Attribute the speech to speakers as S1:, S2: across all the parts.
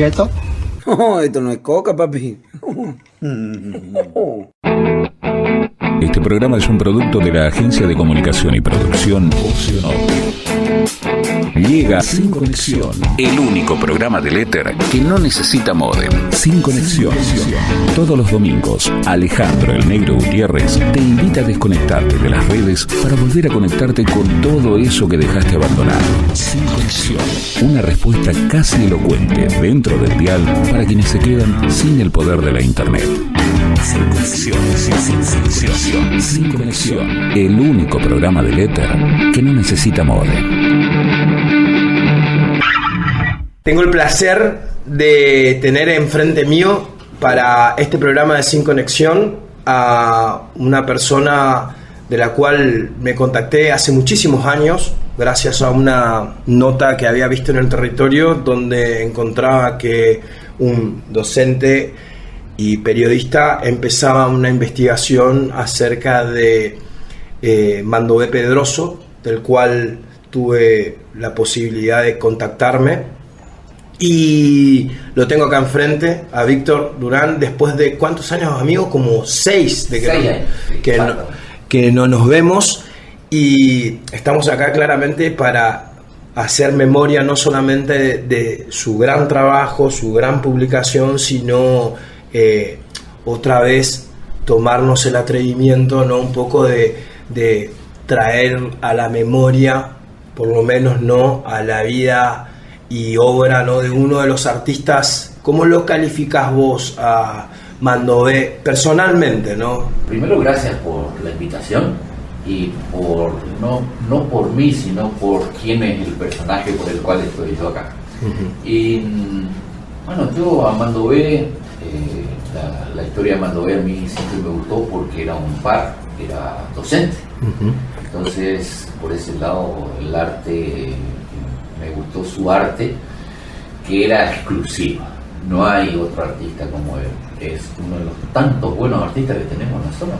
S1: ¿Qué es esto?
S2: Oh, esto no es coca, papi.
S3: Este programa es un producto de la Agencia de Comunicación y Producción Oceanop. Llega Sin Conexión, el único programa del éter que no necesita módem. Sin Conexión. Todos los domingos, Alejandro el Negro Gutiérrez te invita a desconectarte de las redes para volver a conectarte con todo eso que dejaste abandonado. Sin Conexión. Una respuesta casi elocuente dentro del dial para quienes se quedan sin el poder de la internet. Sin Conexión. Sin Conexión. El único programa del éter que no necesita módem.
S4: Tengo el placer de tener enfrente mío para este programa de Sin Conexión a una persona de la cual me contacté hace muchísimos años gracias a una nota que había visto en el territorio donde encontraba que un docente y periodista empezaba una investigación acerca de Mandobé Pedroso, del cual tuve la posibilidad de contactarme. Y lo tengo acá enfrente, a Víctor Durán, después de ¿cuántos años, amigos? Como 6 de que no nos vemos. Y estamos acá claramente para hacer memoria no solamente de su gran trabajo, su gran publicación, sino otra vez tomarnos el atrevimiento, ¿no? Un poco de traer a la memoria, por lo menos no a la vida y obra, ¿no? De uno de los artistas. ¿Cómo lo calificás vos a Mandobé personalmente, no?
S5: Primero, gracias por la invitación y por no por mí, sino por quién es el personaje por el cual estoy yo acá. Uh-huh. Y bueno, yo a Mandobé, la historia de Mandobé a mí siempre me gustó porque era un par, era docente. Uh-huh. Entonces, por ese lado, el arte, me gustó su arte, que era exclusiva. No hay otro artista como él. Es uno de los tantos buenos artistas que tenemos en la zona,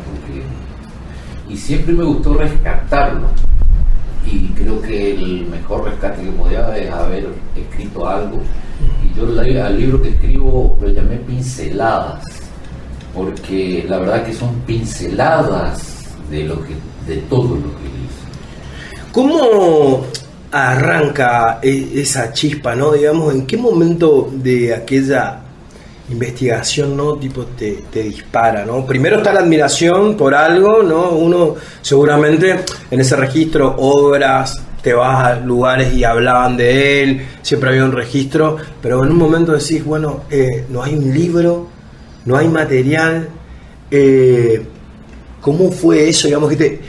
S5: y siempre me gustó rescatarlo. Y creo que el mejor rescate que podía es haber escrito algo. Y yo al libro que escribo lo llamé Pinceladas, porque la verdad que son pinceladas de todo lo que hice.
S4: ¿Cómo arranca esa chispa, no? Digamos, ¿en qué momento de aquella investigación, no, tipo, te dispara, no? Primero está la admiración por algo, ¿no? Uno seguramente en ese registro, obras, te vas a lugares y hablaban de él, siempre había un registro, pero en un momento decís, bueno, no hay un libro, no hay material. ¿Cómo fue eso? Digamos que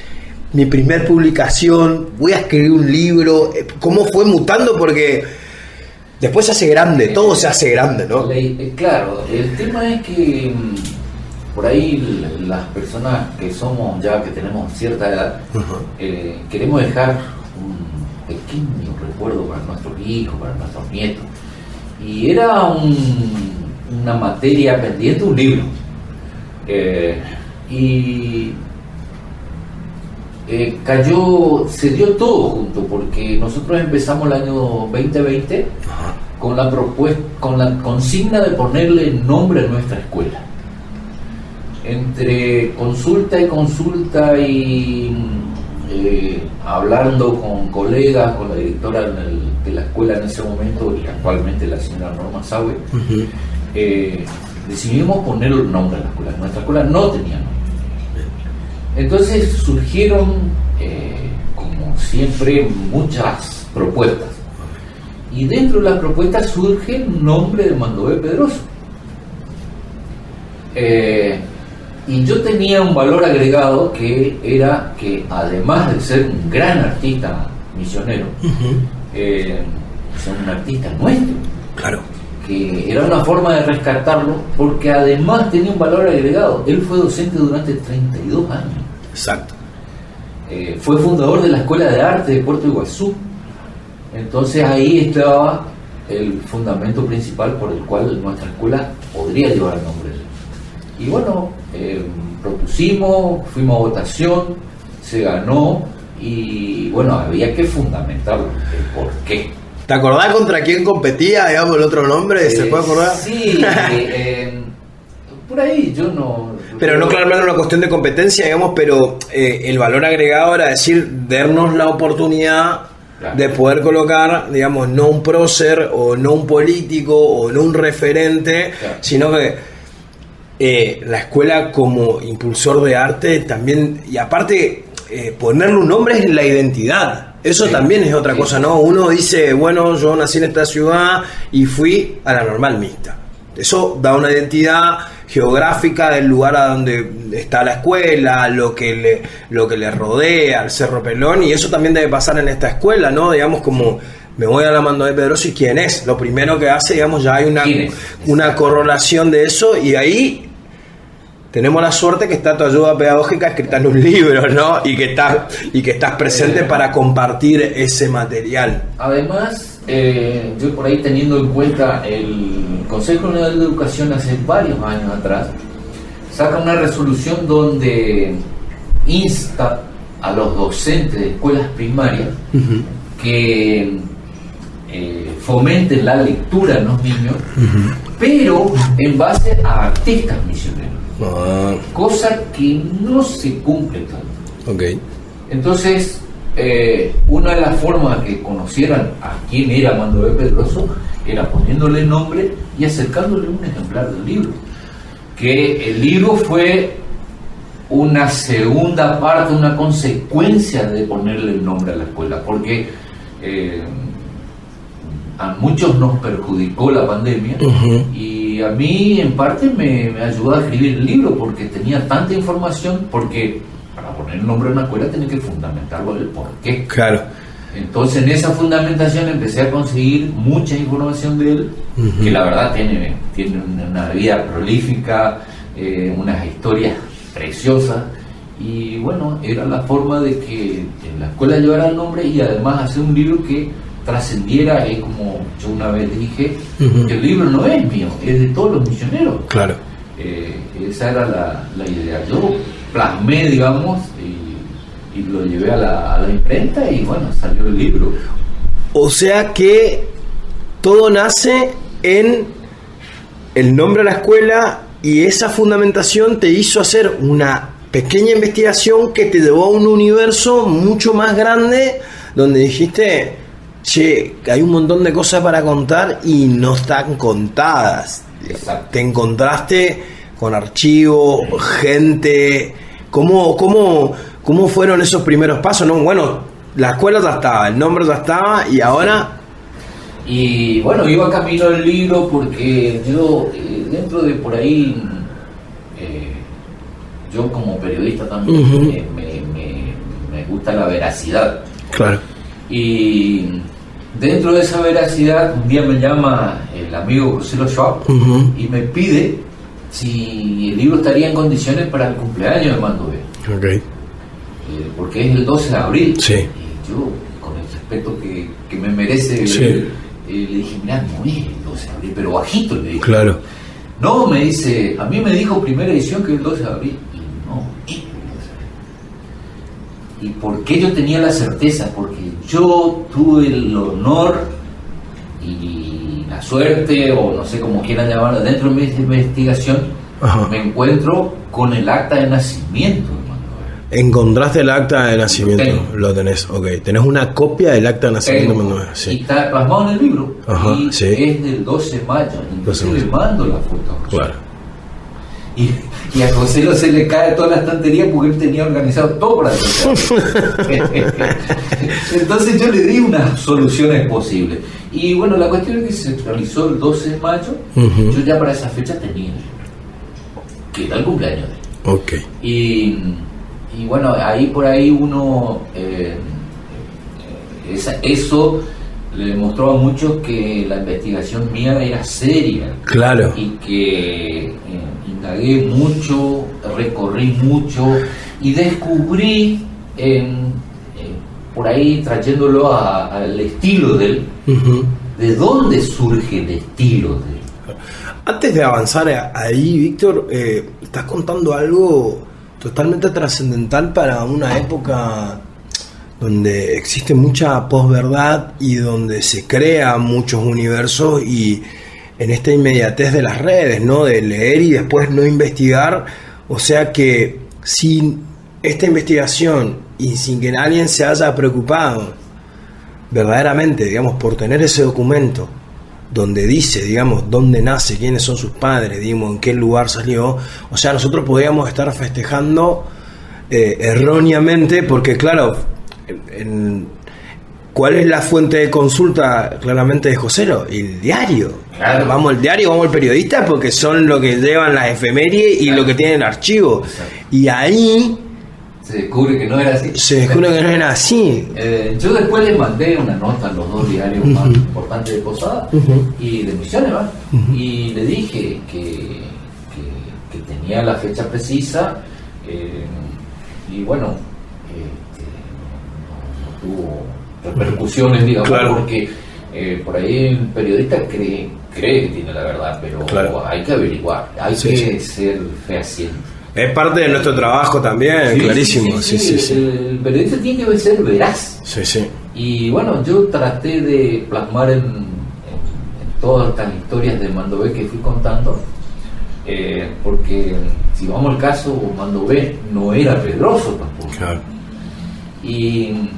S4: mi primer publicación, voy a escribir un libro, ¿cómo fue mutando? Porque después se hace grande, todo se hace grande, ¿no?
S5: Claro, el tema es que por ahí las personas que somos ya, que tenemos cierta edad, uh-huh, queremos dejar un pequeño recuerdo para nuestros hijos, para nuestros nietos. Y era una materia pendiente, un libro. Se dio todo junto, porque nosotros empezamos el año 2020 con la consigna de ponerle nombre a nuestra escuela. Entre consulta y hablando con colegas, con la directora de la escuela en ese momento y actualmente la señora Norma Saue, uh-huh, decidimos poner el nombre a la escuela. Nuestra escuela no tenía nombre. Entonces surgieron, como siempre, muchas propuestas. Y dentro de las propuestas surge el nombre de Mandobé Pedroso. Y yo tenía un valor agregado que era que, además de ser un gran artista misionero, uh-huh, ser un artista nuestro. Claro. Que era una forma de rescatarlo, porque además tenía un valor agregado. Él fue docente durante 32 años.
S4: Exacto.
S5: Fue fundador de la Escuela de Arte de Puerto Iguazú. Entonces ahí estaba el fundamento principal por el cual nuestra escuela podría llevar el nombre de él. Y bueno, propusimos, fuimos a votación, se ganó y bueno, había que fundamentarlo, el por qué.
S4: ¿Te acordás contra quién competía, digamos, el otro nombre? ¿Se puede acordar?
S5: Sí, por ahí yo no...
S4: Pero no claramente una cuestión de competencia, digamos, pero el valor agregado era decir, darnos la oportunidad de poder colocar, digamos, no un prócer o no un político o no un referente, sino que la escuela como impulsor de arte también, y aparte ponerle un nombre es la identidad. Eso también es otra cosa, ¿no? Uno dice, bueno, yo nací en esta ciudad y fui a la Normal Mixta. Eso da una identidad geográfica del lugar a donde está la escuela, lo que le rodea, el Cerro Pelón, y eso también debe pasar en esta escuela, ¿no? Digamos, como me voy a la Mandoé Pedroso y quién es. Lo primero que hace, digamos, ya hay una correlación de eso, y ahí tenemos la suerte que está tu ayuda pedagógica escrita en un libro, ¿no? Y que estás presente para compartir ese material.
S5: Además, yo por ahí teniendo en cuenta el Consejo Nacional de Educación hace varios años atrás, saca una resolución donde insta a los docentes de escuelas primarias que fomenten la lectura en los niños, pero en base a artistas misioneros. Cosa que no se cumple tanto.
S4: Okay.
S5: Entonces, una de las formas que conocieran a quién era Mandoé Pedroso era poniéndole nombre y acercándole un ejemplar del libro. Que el libro fue una segunda parte, una consecuencia de ponerle el nombre a la escuela, porque a muchos nos perjudicó la pandemia, y a mí en parte me ayudó a escribir el libro porque tenía tanta información, porque para poner el nombre a una escuela tenés que fundamentarlo el por qué.
S4: Claro.
S5: Entonces en esa fundamentación empecé a conseguir mucha información de él, que la verdad tiene una vida prolífica, unas historias preciosas, y bueno, era la forma de que en la escuela llevara el nombre y además hacer un libro que trascendiera, como yo una vez dije, que el libro no es mío, es de todos los misioneros.
S4: Claro.
S5: Esa era la idea. Yo plasmé, digamos, y lo llevé a la imprenta, y bueno, salió el libro.
S4: O sea que todo nace en el nombre de la escuela, y esa fundamentación te hizo hacer una pequeña investigación que te llevó a un universo mucho más grande, donde dijiste, che, hay un montón de cosas para contar y no están contadas.
S5: Exacto.
S4: Te encontraste con archivos, gente. ¿Cómo fueron esos primeros pasos? No, bueno, la escuela ya estaba, el nombre ya estaba, y ahora...
S5: Y bueno, iba camino del libro porque yo, dentro de por ahí, yo como periodista también me gusta la veracidad.
S4: Claro.
S5: Y dentro de esa veracidad, un día me llama el amigo José Schwab y me pide si el libro estaría en condiciones para el cumpleaños de Mandoé.
S4: Okay.
S5: Porque es el 12 de abril.
S4: Sí.
S5: Y yo, con el respeto que me merece, le dije, mirá, no es el 12 de abril, pero bajito le dije.
S4: Claro.
S5: No, me dice, a mí me dijo primera edición que es el 12 de abril. Y no, es el 12 de abril. ¿Y por qué yo tenía la certeza? Porque yo tuve el honor y la suerte, o no sé cómo quieran llamarlo, dentro de mi investigación, me encuentro con el acta de nacimiento de Mandoé.
S4: ¿Encontraste el acta de nacimiento? Lo tenés, ok. Tenés una copia del acta de nacimiento de Mandoé.
S5: Y
S4: Sí.
S5: está plasmado en el libro. Y
S4: sí.
S5: es del 12 de mayo. Entonces le mando la foto a José.
S4: Claro.
S5: Y a José no se le cae toda la estantería porque él tenía organizado todo para el Entonces yo le di unas soluciones posibles. Y bueno, la cuestión es que se realizó el 12 de mayo. Yo ya para esa fecha tenía, que era el cumpleaños de él.
S4: Ok.
S5: Y bueno, ahí por ahí uno eso le demostró a muchos que la investigación mía era seria.
S4: Claro.
S5: Y que indagué mucho, recorrí mucho y descubrí por ahí, trayéndolo al estilo de él, de dónde surge el estilo de él.
S4: Antes de avanzar ahí, Víctor, estás contando algo totalmente trascendental para una época donde existe mucha posverdad y donde se crean muchos universos, y en esta inmediatez de las redes, ¿no? De leer y después no investigar. O sea que sin esta investigación y sin que alguien se haya preocupado verdaderamente, digamos, por tener ese documento donde dice, digamos, dónde nace, quiénes son sus padres, digamos, en qué lugar salió, o sea, nosotros podríamos estar festejando erróneamente, porque claro, ¿cuál es la fuente de consulta claramente de Joselo? El diario. Claro. Vamos al diario, vamos al periodista, porque son lo que llevan las efemérides y lo que tienen el archivo. Exacto. Y ahí
S5: se descubre que no era así. Yo después le mandé una nota a los dos diarios más importantes de Posada y de Misiones, ¿va? Y le dije que tenía la fecha precisa, y bueno, no tuvo repercusiones, digamos, claro, porque por ahí el periodista cree que tiene la verdad, pero claro, hay que averiguar, hay que ser fehaciente.
S4: Es parte de nuestro trabajo también, clarísimo. Sí.
S5: El periodista tiene que ser veraz.
S4: Sí.
S5: Y bueno, yo traté de plasmar en todas estas historias de Mandové que fui contando, porque si vamos al caso, Mandové no era Pedroso tampoco. Claro. Y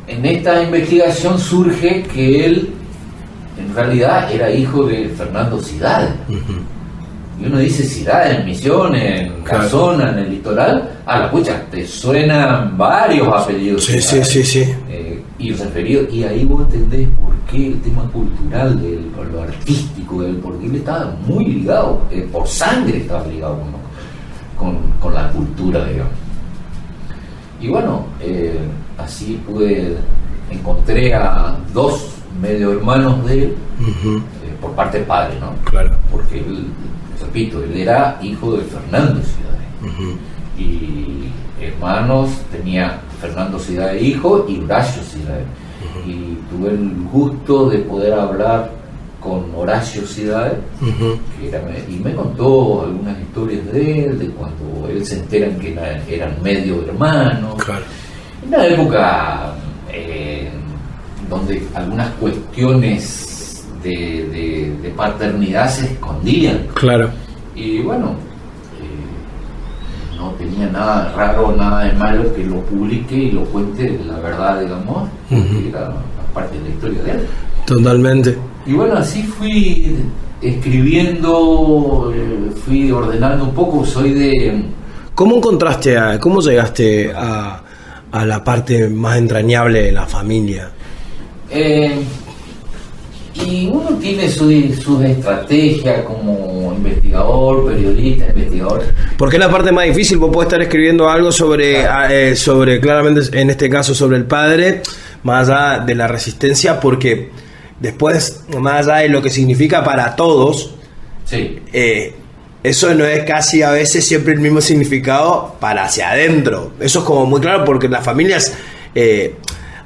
S5: en esta investigación surge que él en realidad era hijo de Fernando Cidade. Y uno dice Cidade en Misiones, en Casona, en el litoral, la pucha, te suenan varios apellidos.
S4: Sí.
S5: Y referidos, y ahí vos entendés por qué el tema cultural de él, por lo artístico de él, porque él estaba muy ligado, por sangre estaba ligado con la cultura, digamos. Y bueno, así encontré a dos medio hermanos de él, por parte del padre, ¿no? Claro. Porque él, repito, él era hijo de Fernando Cidade. Y hermanos tenía Fernando Cidade hijo y Horacio Cidade. Y tuve el gusto de poder hablar con Horacio Cidade, y me contó algunas historias de él, de cuando él se enteran que eran medio hermanos. Claro. En una época donde algunas cuestiones de paternidad se escondían. Claro. Y bueno, no tenía nada raro, nada de malo que lo publique y lo cuente la verdad, digamos, porque era parte de la historia de él. Totalmente. Y bueno, así fui escribiendo, fui ordenando un poco,
S4: ¿Cómo llegaste a la parte más entrañable de la familia?
S5: Y uno tiene sus estrategias como investigador.
S4: Porque es la parte más difícil. Vos podés estar escribiendo algo sobre claramente, en este caso, sobre el padre, más allá de la resistencia, porque después, más allá de lo que significa para todos, eso no es casi a veces siempre el mismo significado para hacia adentro. Eso es como muy claro, porque las familias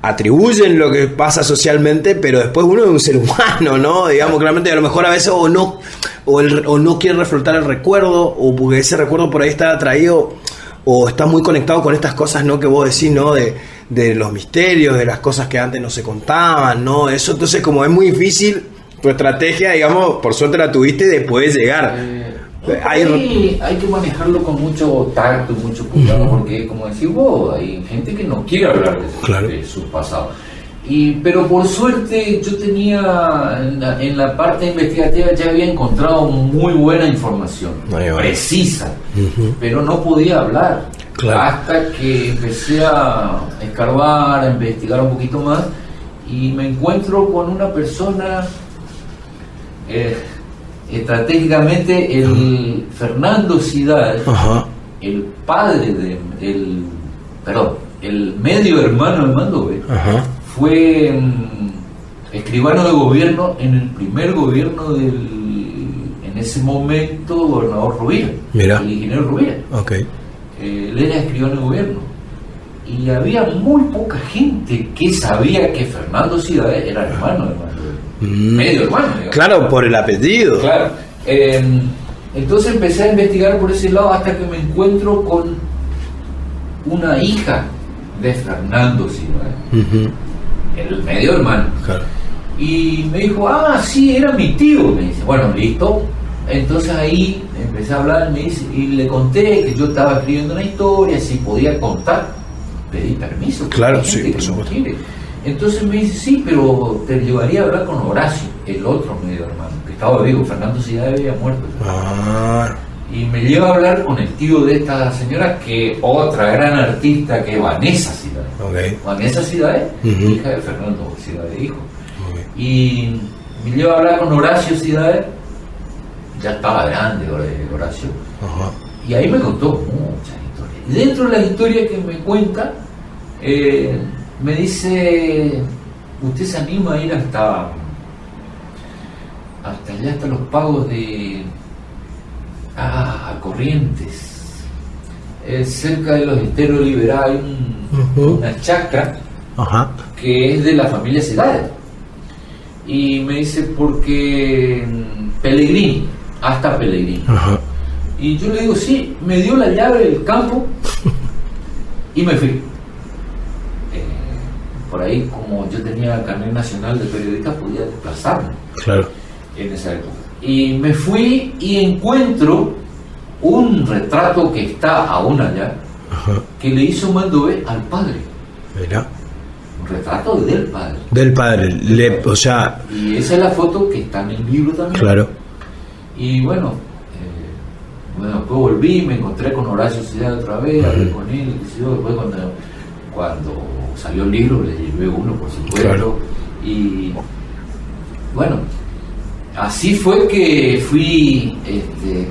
S4: atribuyen lo que pasa socialmente, pero después uno es un ser humano, ¿no? Digamos, claramente, a lo mejor a veces o no quiere reflotar el recuerdo, o porque ese recuerdo por ahí está atraído, o está muy conectado con estas cosas, ¿no? Que vos decís, ¿no? De los misterios, de las cosas que antes no se contaban, ¿no? Eso, entonces, como es muy difícil, tu estrategia, digamos, por suerte la tuviste de poder llegar.
S5: Hay que manejarlo con mucho tacto, mucho cuidado, porque como decís vos, hay gente que no quiere hablar de su pasado. Pero por suerte yo tenía en la parte investigativa, ya había encontrado muy buena información, precisa, pero no podía hablar. Hasta que empecé a escarbar, a investigar un poquito más, y me encuentro con una persona, estratégicamente, el Fernando Cidade, el padre el medio hermano de Mandové, fue escribano de gobierno en el primer gobierno en ese momento, gobernador Rovira, el ingeniero Rovira. Él era escribano de gobierno, y había muy poca gente que sabía que Fernando Cidade era hermano de Mandové, medio hermano, digamos.
S4: Claro, por el apellido.
S5: Claro. Entonces empecé a investigar por ese lado hasta que me encuentro con una hija de Fernando Siloé, el medio hermano.
S4: Claro.
S5: Y me dijo, sí, era mi tío. Me dice, bueno, listo. Entonces ahí empecé a hablar, me dice, y le conté que yo estaba escribiendo una historia, si podía contar. Pedí permiso.
S4: Claro,
S5: hay gente
S4: sí, por
S5: que no
S4: supuesto.
S5: quiere. Entonces me dice, sí, pero te llevaría a hablar con Horacio, el otro medio hermano, que estaba vivo. Fernando Siloé había muerto. Y me lleva a hablar con el tío de esta señora, que otra gran artista, que es Vanessa Siloé. Vanessa Siloé, hija de Fernando Siloé, hijo. Y me lleva a hablar con Horacio Siloé, ya estaba grande Horacio. Y ahí me contó muchas historias. Y dentro de las historias que me cuenta, me dice, ¿usted se anima a ir hasta allá, hasta los pagos de... a Corrientes? Cerca de los Esteros Liberá hay una chacra que es de la familia Siloé. Y me dice, porque Pellegrini, hasta Pellegrini. Y yo le digo, sí, me dio la llave del campo y me fui. Por ahí, como yo tenía carnet nacional de periodista, podía desplazarme.
S4: Claro.
S5: En esa época. Y me fui y encuentro un retrato que está aún allá, que le hizo Mandové al padre.
S4: Mira.
S5: Un retrato del padre.
S4: Del padre, o sea...
S5: Y esa es la foto que está en el libro también.
S4: Claro.
S5: Y bueno, después volví, me encontré con Horacio Siloé otra vez, hablé con él, y después cuando salió el libro le llevé uno, por supuesto. Claro. Y bueno, así fue que fui,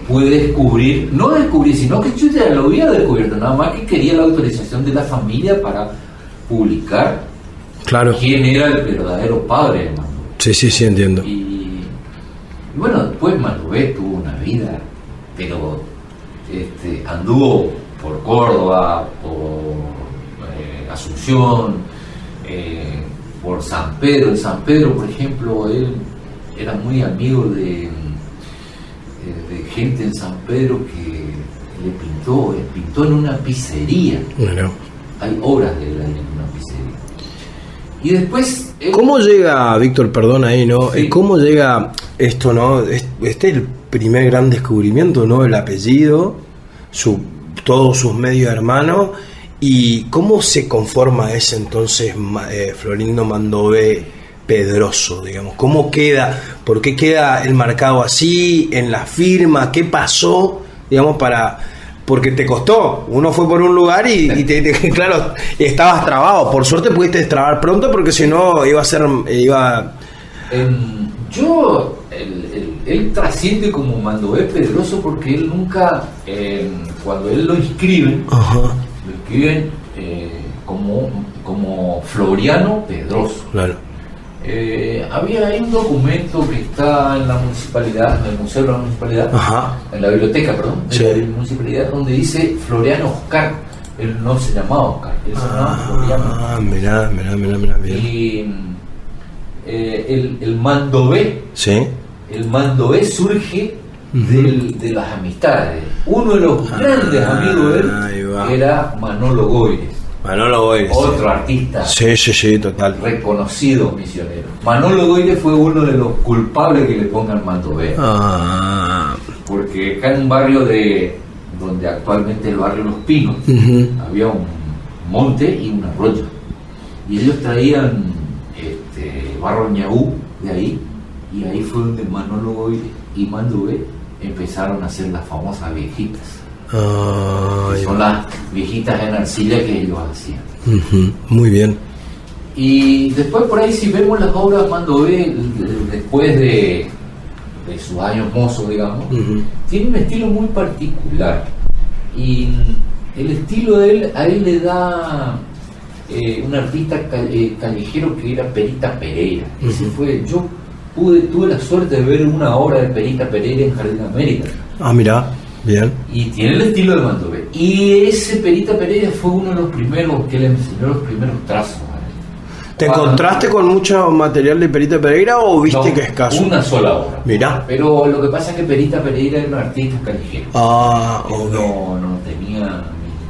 S5: pude descubrir, no descubrir, sino que yo ya lo había descubierto, nada más que quería la autorización de la familia para publicar. Claro. Quién era el verdadero padre de Mandové.
S4: Sí, entiendo.
S5: Y bueno, después Mandové tuvo una vida, pero anduvo por Córdoba, por Asunción, por San Pedro. En San Pedro, por ejemplo, él era muy amigo de gente en San Pedro que le pintó en una pizzería. Bueno. Hay obras de él en una pizzería. Y después...
S4: ¿Cómo llega, Víctor, perdón ahí, ¿no?
S5: Sí.
S4: ¿Cómo llega esto, no? Este es el primer gran descubrimiento, ¿no? El apellido, todos sus medios hermanos. ¿Y cómo se conforma ese entonces Florindo Mandové Pedroso, digamos? ¿Cómo queda? ¿Por qué queda el marcado así en la firma? ¿Qué pasó, digamos, porque te costó? Uno fue por un lugar y claro, estabas trabado. Por suerte pudiste destrabar pronto, porque si no iba a ser...
S5: Él trasciende como Mandové Pedroso porque él nunca, cuando él lo inscriben, lo escriben como Floriano Pedroso. Claro. Hay un documento que está en la municipalidad, en el museo de la municipalidad, en la biblioteca, perdón, de la municipalidad, donde dice Floriano Oscar. Él no se llamaba Oscar, él se llamaba Floriano.
S4: Mirá, bien.
S5: Y el Mandové,
S4: ¿sí?
S5: El Mandové surge de las amistades. Uno de los grandes amigos de él era Manolo Goires. Otro artista.
S4: Sí, total.
S5: Reconocido misionero. Manolo Goires fue uno de los culpables que le pongan Mandové. Porque acá en un barrio donde actualmente es el barrio Los Pinos, había un monte y un arroyo. Y ellos traían barro ñaú de ahí, y ahí fue donde Manolo Goires y Mandové empezaron a hacer las famosas viejitas. Son las viejitas en arcilla que ellos hacían.
S4: Muy bien.
S5: Y después por ahí, si vemos las obras Mandové después de sus años mozos, digamos, tiene un estilo muy particular, y el estilo de él, a él le da un artista callejero que era Perita Pereira. Ese fue, yo tuve la suerte de ver una obra de Perita Pereira en Jardín América.
S4: Mirá, bien.
S5: Y tiene el estilo de Mandové. Y ese Perita Pereira fue uno de los primeros que le enseñó los primeros trazos.
S4: ¿Te encontraste con mucho material de Perita Pereira o viste que es escaso?
S5: Una sola obra.
S4: Mirá.
S5: Pero lo que pasa es que Perita Pereira era un artista callejero.
S4: Okay.
S5: No tenía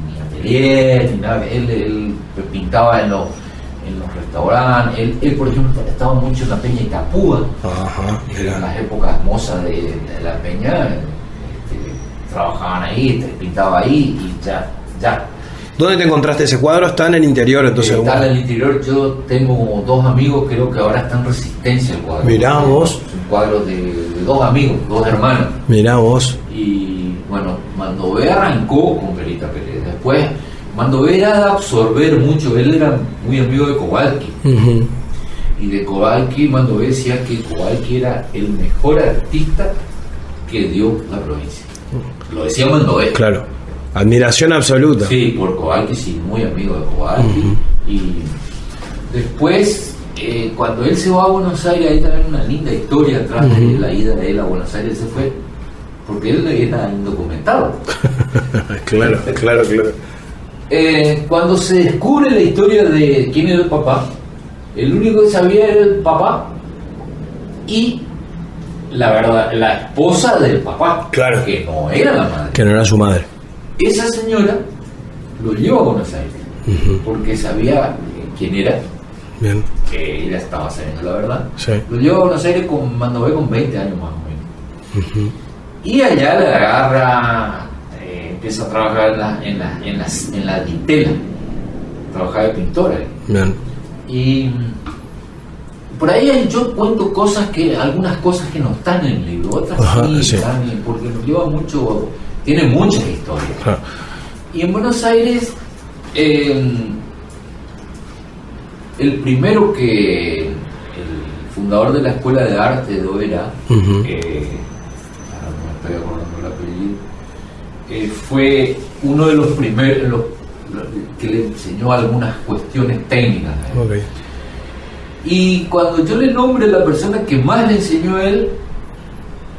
S5: ni atelier, ni nada. Él pintaba en los restaurantes. Él, por ejemplo, estaba mucho en la Peña Itapúa.
S4: Ajá,
S5: En las épocas mozas de la Peña, trabajaban ahí, pintaba ahí y ya.
S4: ¿Dónde te encontraste ese cuadro? Está en el interior, entonces.
S5: Está en el interior. Yo tengo 2 amigos, creo que ahora está en Resistencia el cuadro.
S4: Mirá vos.
S5: Es un cuadro de 2 amigos, 2 hermanos.
S4: Mirá vos.
S5: Y bueno, Mandové arrancó con Perita Pérez. Después, Mandové era de absorber mucho. Él era muy amigo de Kowalski.
S4: Uh-huh.
S5: Y de Kowalski, Mandové decía que Kowalski era el mejor artista que dio la provincia. Lo decía Mandové.
S4: Claro. Admiración absoluta.
S5: Sí, por Kowalski, sí, muy amigo de Kowalski.
S4: Uh-huh.
S5: Y después, cuando él se va a Buenos Aires, hay también una linda historia atrás
S4: Uh-huh.
S5: de la ida de él a Buenos Aires. Se fue porque él era indocumentado.
S4: Claro.
S5: Cuando se descubre la historia de quién era el papá, el único que sabía era el papá y la verdad, la esposa del papá,
S4: Claro.
S5: que no era la madre.
S4: Que no era su madre.
S5: Esa señora lo llevó a Buenos Aires
S4: Uh-huh.
S5: porque sabía quién era,
S4: Bien.
S5: que ella estaba sabiendo la verdad.
S4: Sí.
S5: Lo llevó a Buenos Aires con Mandové con 20 años más o menos.
S4: Uh-huh.
S5: Y allá le agarra, empieza a trabajar en la ditela, trabajaba de pintora.
S4: Bien.
S5: Y por ahí yo cuento algunas cosas que no están en el libro, otras
S4: Ajá,
S5: sí,
S4: sí.
S5: están, porque nos lleva mucho, tiene muchas historias.
S4: Claro.
S5: Y en Buenos Aires, el primero que, el fundador de la Escuela de Arte de Oberá,
S4: Uh-huh.
S5: ahora no me estoy acordando el apellido, fue uno de los primeros que le enseñó algunas cuestiones técnicas.
S4: Ok.
S5: Y cuando yo le nombre la persona que más le enseñó a él,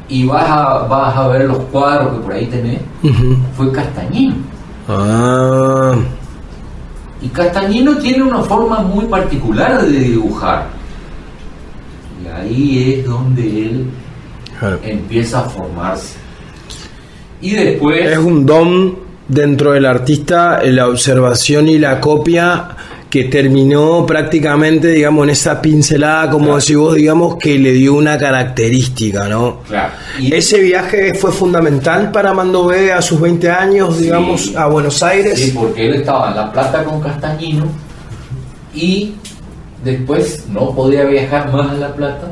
S5: y vas a ver los cuadros que por ahí tenés,
S4: Uh-huh.
S5: fue Castañino.
S4: Ah.
S5: Y Castañino tiene una forma muy particular de dibujar. Y ahí es donde él
S4: Claro.
S5: empieza a formarse. Y después...
S4: Es un don dentro del artista, la observación y la copia, que terminó prácticamente, digamos, en esa pincelada, como
S5: Claro.
S4: decís vos, digamos, que le dio una característica, ¿no?
S5: Claro. Y
S4: Ese viaje fue fundamental para Mandové a sus 20 años,
S5: Sí.
S4: digamos, a Buenos Aires.
S5: Sí, porque él estaba en La Plata con Castañino y después no podía viajar más a La Plata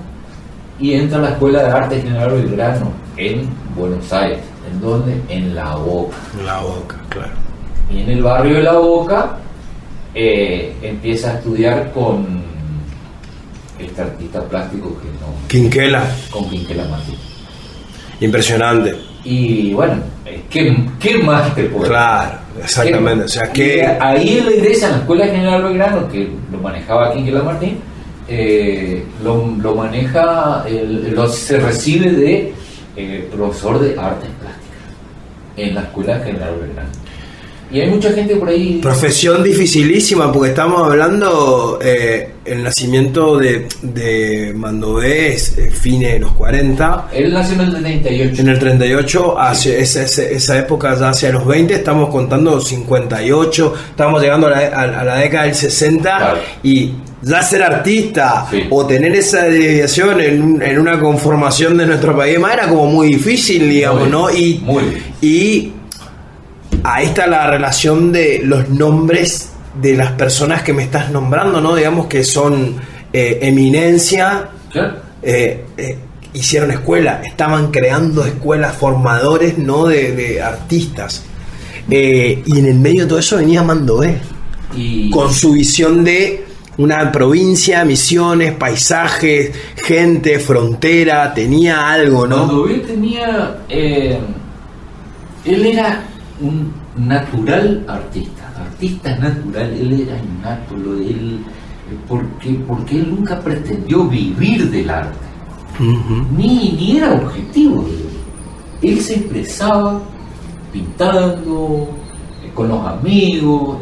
S5: y entra a la Escuela de Arte General Belgrano en Buenos Aires. ¿En dónde? En La Boca.
S4: La Boca, claro.
S5: Y en el barrio de La Boca empieza a estudiar con este artista plástico que no...
S4: Quinquela,
S5: con Quinquela Martín.
S4: impresionante.
S5: Y bueno, ¿qué más te puedo decir?
S4: Claro, exactamente. O sea,
S5: Y
S4: que
S5: ahí él ingresa en la Escuela General Belgrano, que lo manejaba Quinquela Martín, lo maneja, se recibe de profesor de artes plásticas en la Escuela General Belgrano. Y hay mucha gente por ahí.
S4: profesión dificilísima, porque estamos hablando el nacimiento de Mandové es fines de los 40.
S5: Él nació en el 38.
S4: En el 38, hacia esa época ya hacia los 20, estamos contando 58, estamos llegando a la década del 60,
S5: Claro.
S4: y ya ser artista
S5: Sí.
S4: o tener esa desviación en una conformación de nuestro país era como muy difícil, digamos,
S5: Muy,
S4: ¿no?
S5: muy difícil.
S4: Y ahí está la relación de los nombres de las personas que me estás nombrando, ¿no? Digamos que son eminencia.
S5: Claro.
S4: Hicieron escuela, estaban creando escuelas, formadores, ¿no? de artistas. Y en el medio de todo eso venía Mandové,
S5: Y
S4: con su visión de una provincia, misiones, paisajes, gente, frontera, tenía algo, ¿no?
S5: Mandové tenía. Él era un natural artista natural, él era innato, porque él nunca pretendió vivir del arte.
S4: Ujú.
S5: Ni era objetivo de él. Él se expresaba pintando, con los amigos,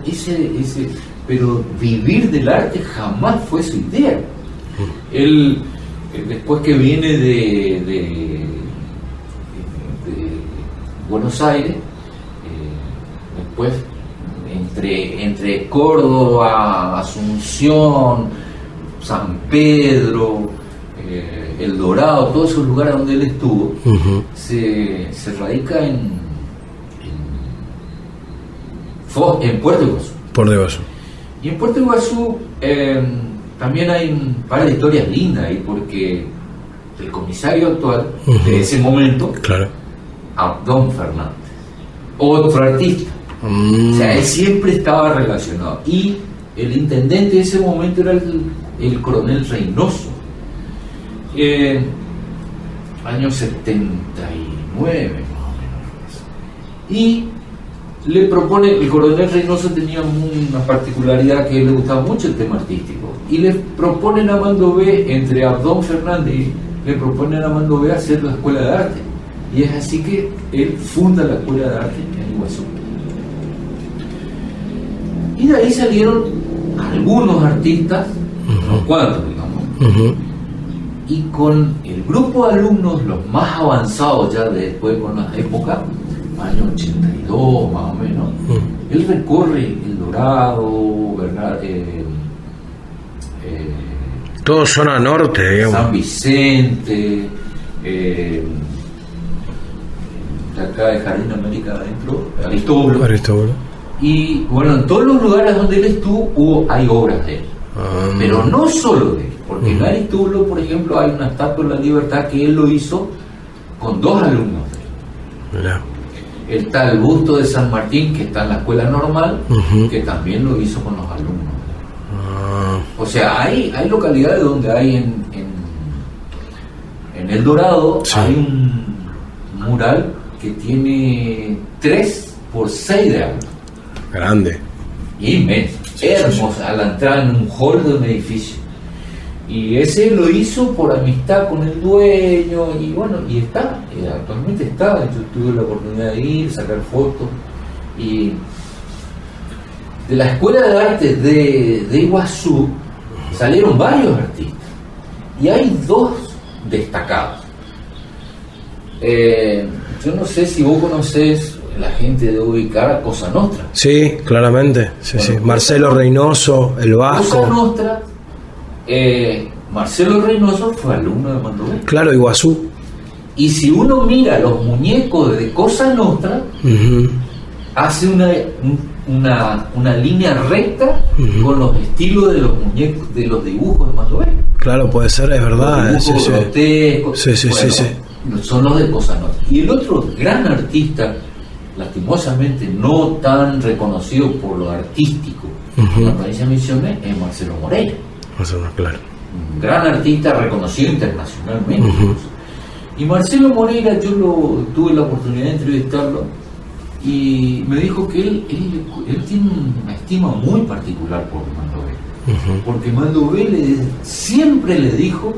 S5: pero vivir del arte jamás fue su idea. Él, después que viene de Buenos Aires, después entre Córdoba, Asunción, San Pedro, El Dorado, todos esos lugares donde él estuvo, se radica en Puerto Iguazú.
S1: Puerto Iguazú.
S5: Y en Puerto Iguazú también hay un par de historias lindas ahí, porque el comisario actual de ese momento,
S1: claro,
S5: Abdón Fernández, otro artista. O sea, él siempre estaba relacionado. Y el intendente de ese momento era el coronel Reynoso. Año 79 más o menos. Y le propone, el coronel Reynoso tenía una particularidad, que a él le gustaba mucho el tema artístico, y le proponen a Mandové, entre Abdón Fernández, le proponen a Mandové hacer la escuela de arte, y es así que él funda la escuela de arte en Iguazú. Y de ahí salieron algunos artistas, unos cuantos, digamos, y con el grupo de alumnos, los más avanzados ya después con las épocas, año 82 más o menos, él recorre El Dorado, ¿verdad?
S1: Todo zona norte, digamos.
S5: San Vicente, de acá de Jardín América adentro, Aristóbulo. Y bueno, en todos los lugares donde él estuvo hay obras de él. Pero no solo de él, porque en Aristóbulo, por ejemplo, hay una estatua de la libertad que él lo hizo con dos alumnos de él.
S1: Mirá.
S5: Está el busto de San Martín, que está en la escuela normal, que también lo hizo con los alumnos. O sea, hay localidades donde hay en El Dorado, sí, hay un mural que tiene 3x6 de alto.
S1: Grande.
S5: Inmenso.
S1: Sí,
S5: hermoso, sí. A la entrada en un hall de un edificio. Y ese lo hizo por amistad con el dueño, y bueno, y está, actualmente está. Yo tuve la oportunidad de ir, sacar fotos. Y de la Escuela de Arte de Iguazú salieron varios artistas, y hay dos destacados. Yo no sé si vos conocés, la gente de ubicar a Cosa Nostra.
S1: Sí, claramente. Sí, bueno, sí. Marcelo Reynoso, el Vasco.
S5: Cosa Nostra, Marcelo Reynoso fue alumno de Mandové.
S1: Claro, Iguazú.
S5: Y si uno mira los muñecos de Cosa Nostra, hace una línea recta con los estilos de los muñecos, de los dibujos de Mandové.
S1: Claro, puede ser, es verdad.
S5: Los dibujos grotescos.
S1: Sí.
S5: Son los de Cosa Nostra. Y el otro gran artista, lastimosamente no tan reconocido por lo artístico en la provincia de Misiones, es Marcelo Moreira.
S1: Claro.
S5: Un gran artista reconocido internacionalmente. Y Marcelo Moreira, yo tuve la oportunidad de entrevistarlo, y me dijo que él tiene una estima muy particular por Mandové, porque Mandové siempre le dijo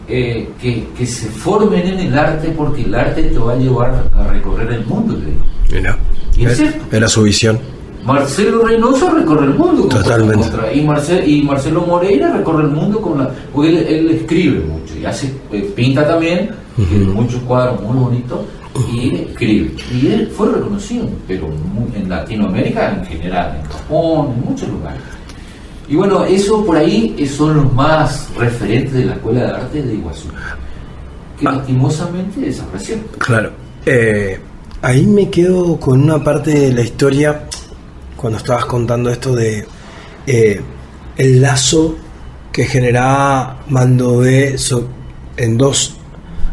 S5: que se formen en el arte, porque el arte te va a llevar a recorrer el mundo.
S1: Mira,
S5: y es cierto.
S1: Era su visión.
S5: Marcelo Reynoso recorre el mundo con
S1: totalmente.
S5: Y Marcelo Moreira recorre el mundo porque él escribe mucho y pinta también, tiene muchos cuadros muy bonitos, y escribe. Y él fue reconocido, pero en Latinoamérica en general, en Japón, en muchos lugares. Y bueno, eso por ahí son los más referentes de la Escuela de Arte de Iguazú, que lastimosamente desapareció.
S1: Claro. Ahí me quedo con una parte de la historia, cuando estabas contando esto de el lazo que generaba Mandové en dos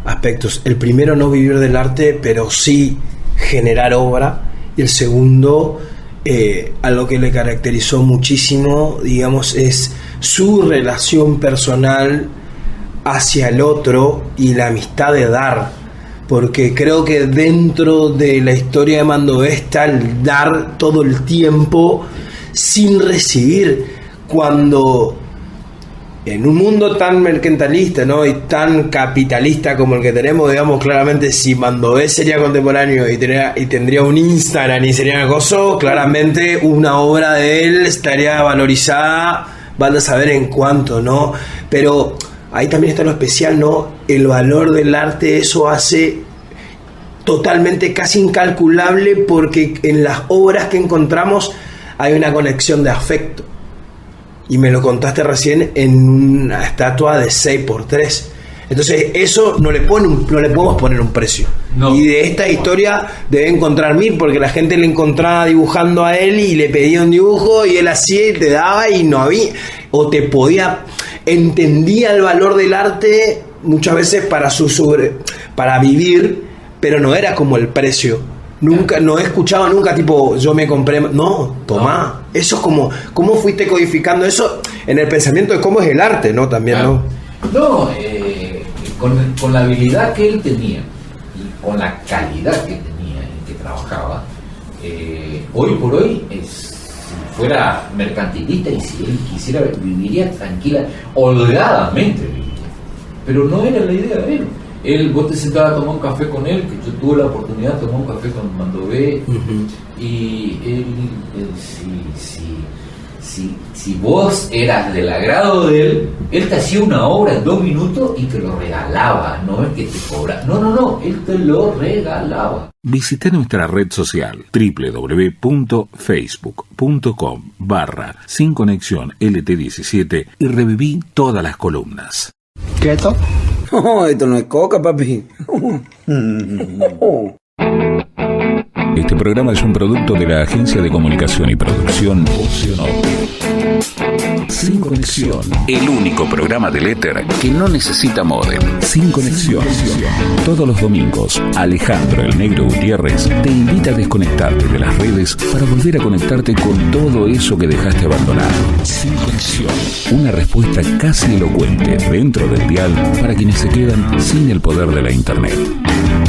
S1: aspectos. El primero, no vivir del arte, pero sí generar obra. Y el segundo, algo que le caracterizó muchísimo, digamos, es su relación personal hacia el otro y la amistad de dar. Porque creo que dentro de la historia de Mandové está el dar todo el tiempo sin recibir, cuando en un mundo tan mercantilista, ¿no?, y tan capitalista como el que tenemos, digamos, claramente si Mandové sería contemporáneo y tendría un Instagram y sería una cosa, claramente una obra de él estaría valorizada, van a saber en cuánto, ¿no? Pero ahí también está lo especial, ¿no? El valor del arte, eso hace totalmente casi incalculable, porque en las obras que encontramos hay una conexión de afecto. Y me lo contaste recién en una estatua de 6x3. Entonces eso no le podemos poner un precio.
S5: No.
S1: Y de esta historia debe encontrar 1000, porque la gente le encontraba dibujando a él y le pedía un dibujo y él hacía y te daba y no había, o te podía, entendía el valor del arte muchas veces para vivir, pero no era como el precio. Nunca, no he escuchado nunca tipo yo me compré, no, tomá. No. Eso es como, ¿cómo fuiste codificando eso en el pensamiento de cómo es el arte, no? También,
S5: claro.
S1: ¿no?
S5: Con la habilidad que él tenía y con la calidad que tenía en que trabajaba, hoy por hoy, si fuera mercantilista y si él quisiera, viviría tranquila, holgadamente viviría. Pero no era la idea de él. Vos te sentabas a tomar un café con él, que yo tuve la oportunidad de tomar un café con Mandové, y él si vos eras del agrado de él te hacía una obra en 2 minutos y te lo regalaba, no es que te cobraba, no, él te lo regalaba.
S3: Visita nuestra red social www.facebook.com/SinConexionLT17 y reviví todas las columnas.
S2: ¿Qué es esto? No, esto no es coca, papi.
S3: Este programa es un producto de la Agencia de Comunicación y Producción Oceanópolis. Sin Conexión, el único programa del éter que no necesita módem. Sin Conexión. Todos los domingos, Alejandro el Negro Gutiérrez te invita a desconectarte de las redes para volver a conectarte con todo eso que dejaste abandonado. Sin Conexión, una respuesta casi elocuente dentro del dial para quienes se quedan sin el poder de la internet.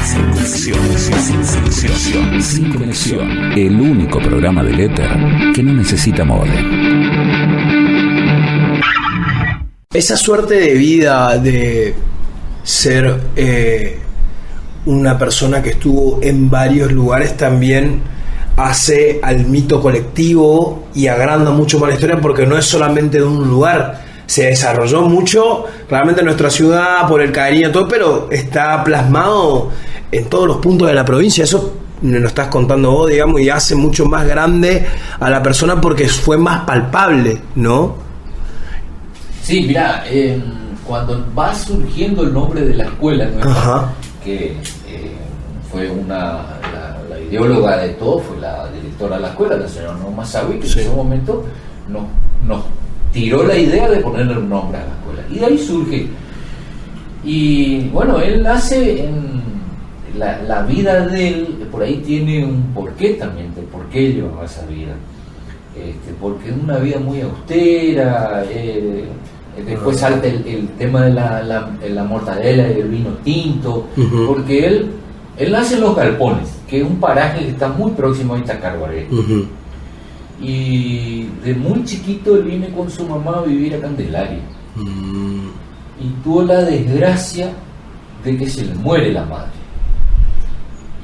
S3: Sin Conexión, Sin Conexión, el único programa del éter que no necesita módem.
S1: Esa suerte de vida de ser una persona que estuvo en varios lugares también hace al mito colectivo y agranda mucho más la historia, porque no es solamente de un lugar, se desarrolló mucho realmente en nuestra ciudad por el cariño, todo, pero está plasmado en todos los puntos de la provincia. Eso me lo estás contando vos, digamos, y hace mucho más grande a la persona porque fue más palpable, ¿no?
S5: Sí, mirá, cuando va surgiendo el nombre de la escuela nuestra, que fue la ideóloga de todo, fue la directora de la escuela, la señora Norma Sawi, que en ese momento nos tiró la idea de ponerle un nombre a la escuela. Y de ahí surge. Y bueno, él hace en la vida de él, por ahí tiene un porqué también, de por qué llevaba esa vida. Porque es una vida muy austera. Después salta el tema de la mortadela y el vino tinto, porque él nace en Los Galpones, que es un paraje que está muy próximo a Itacarguaré. Y de muy chiquito él viene con su mamá a vivir a Candelaria. Y tuvo la desgracia de que se le muere la madre.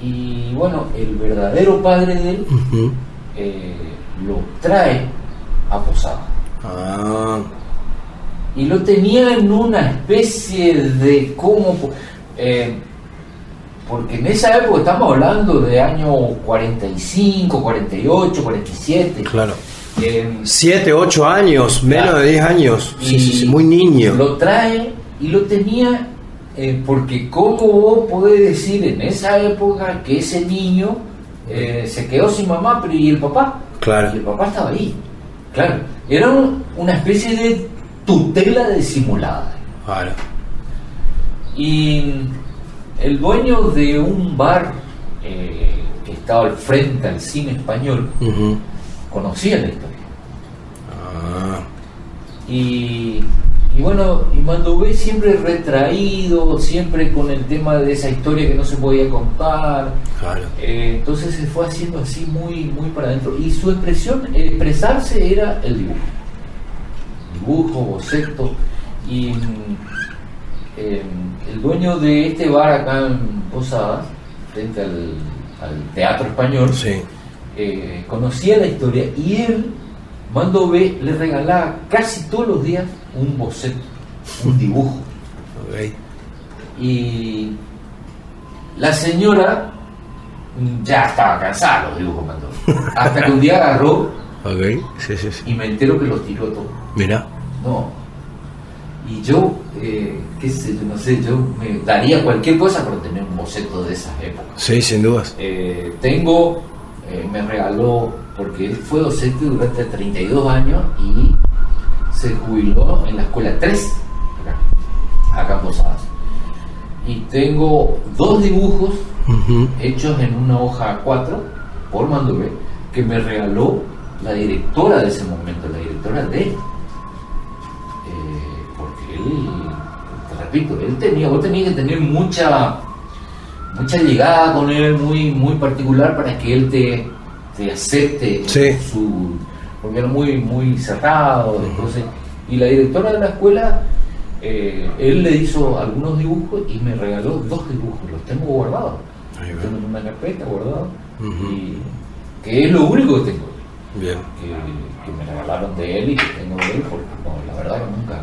S5: Y bueno, el verdadero padre de él lo trae a Posada. Y lo tenía en una especie de cómo, porque en esa época estamos hablando de año 45, 48, 47.
S1: Claro. 7, 8 años, menos
S5: claro.
S1: de 10 años, sí, muy niño.
S5: Lo trae y lo tenía, porque ¿cómo vos podés decir en esa época que ese niño se quedó sin mamá, pero ¿y el papá?
S1: Claro.
S5: Y el papá estaba ahí. Claro, era una especie de tutela disimulada.
S1: Claro.
S5: Y el dueño de un bar que estaba al frente al cine español conocía la historia. Y bueno, y Mandové siempre retraído, siempre con el tema de esa historia que no se podía contar.
S1: Claro.
S5: Entonces se fue haciendo así muy, muy para adentro. Y su expresarse era el dibujo, boceto. Y el dueño de este bar acá en Posadas, frente al Teatro Español, conocía la historia, y él, Mandové, le regalaba casi todos los días un boceto, un dibujo. Y la señora ya estaba cansado los dibujos Mandové. Hasta que un día agarró
S1: sí.
S5: y me entero que los tiró todos.
S1: Mira.
S5: No. Y yo, qué sé yo, no sé, yo me daría cualquier cosa por tener un boceto de esas épocas.
S1: Sí, sin dudas.
S5: Me regaló, porque él fue docente durante 32 años y se jubiló en la escuela 3, acá en Posadas. Y tengo 2 dibujos hechos en una hoja A4 por Mandové que me regaló la directora de ese momento, la directora de él. Porque él, te repito, vos tenías que tener mucha llegada con él, muy particular para que él te acepte porque era muy cerrado. Entonces, y la directora de la escuela, él le hizo algunos dibujos y me regaló 2 dibujos, los tengo guardados, los tengo en una carpeta guardados, y que es lo único que tengo.
S1: Bien.
S5: Que me regalaron de él y que tengo de él, porque no, la verdad que nunca.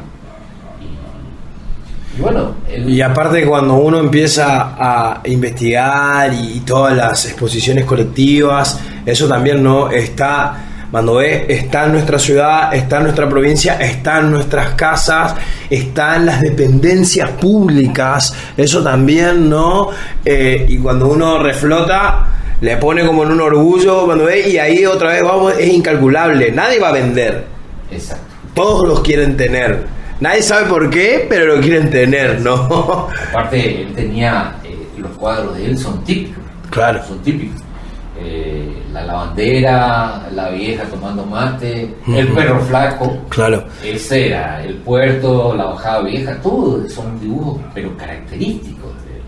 S5: Y bueno,
S1: y aparte, cuando uno empieza a investigar y todas las exposiciones colectivas, eso también no está. Mandové está en nuestra ciudad, está en nuestra provincia, está en nuestras casas, está en las dependencias públicas, eso también, ¿no? Y cuando uno reflota, le pone como en un orgullo Mandové, y ahí otra vez vamos, es incalculable, nadie va a vender.
S5: Exacto.
S1: Todos los quieren tener. Nadie sabe por qué, pero lo quieren tener, ¿no?
S5: Aparte, él tenía, los cuadros de él son típicos.
S1: Claro.
S5: Son típicos. La lavandera, la vieja tomando mate, el perro flaco.
S1: Claro.
S5: Ese era el puerto, la bajada vieja, todo son dibujos, pero característicos de él.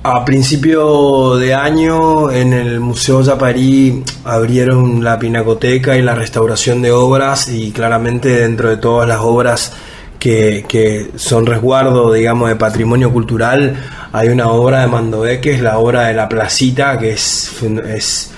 S1: A principio de año en el Museo Yaparí abrieron la pinacoteca y la restauración de obras, y claramente dentro de todas las obras que son resguardo, digamos, de patrimonio cultural, hay una obra de Mandové que es la obra de la placita, que es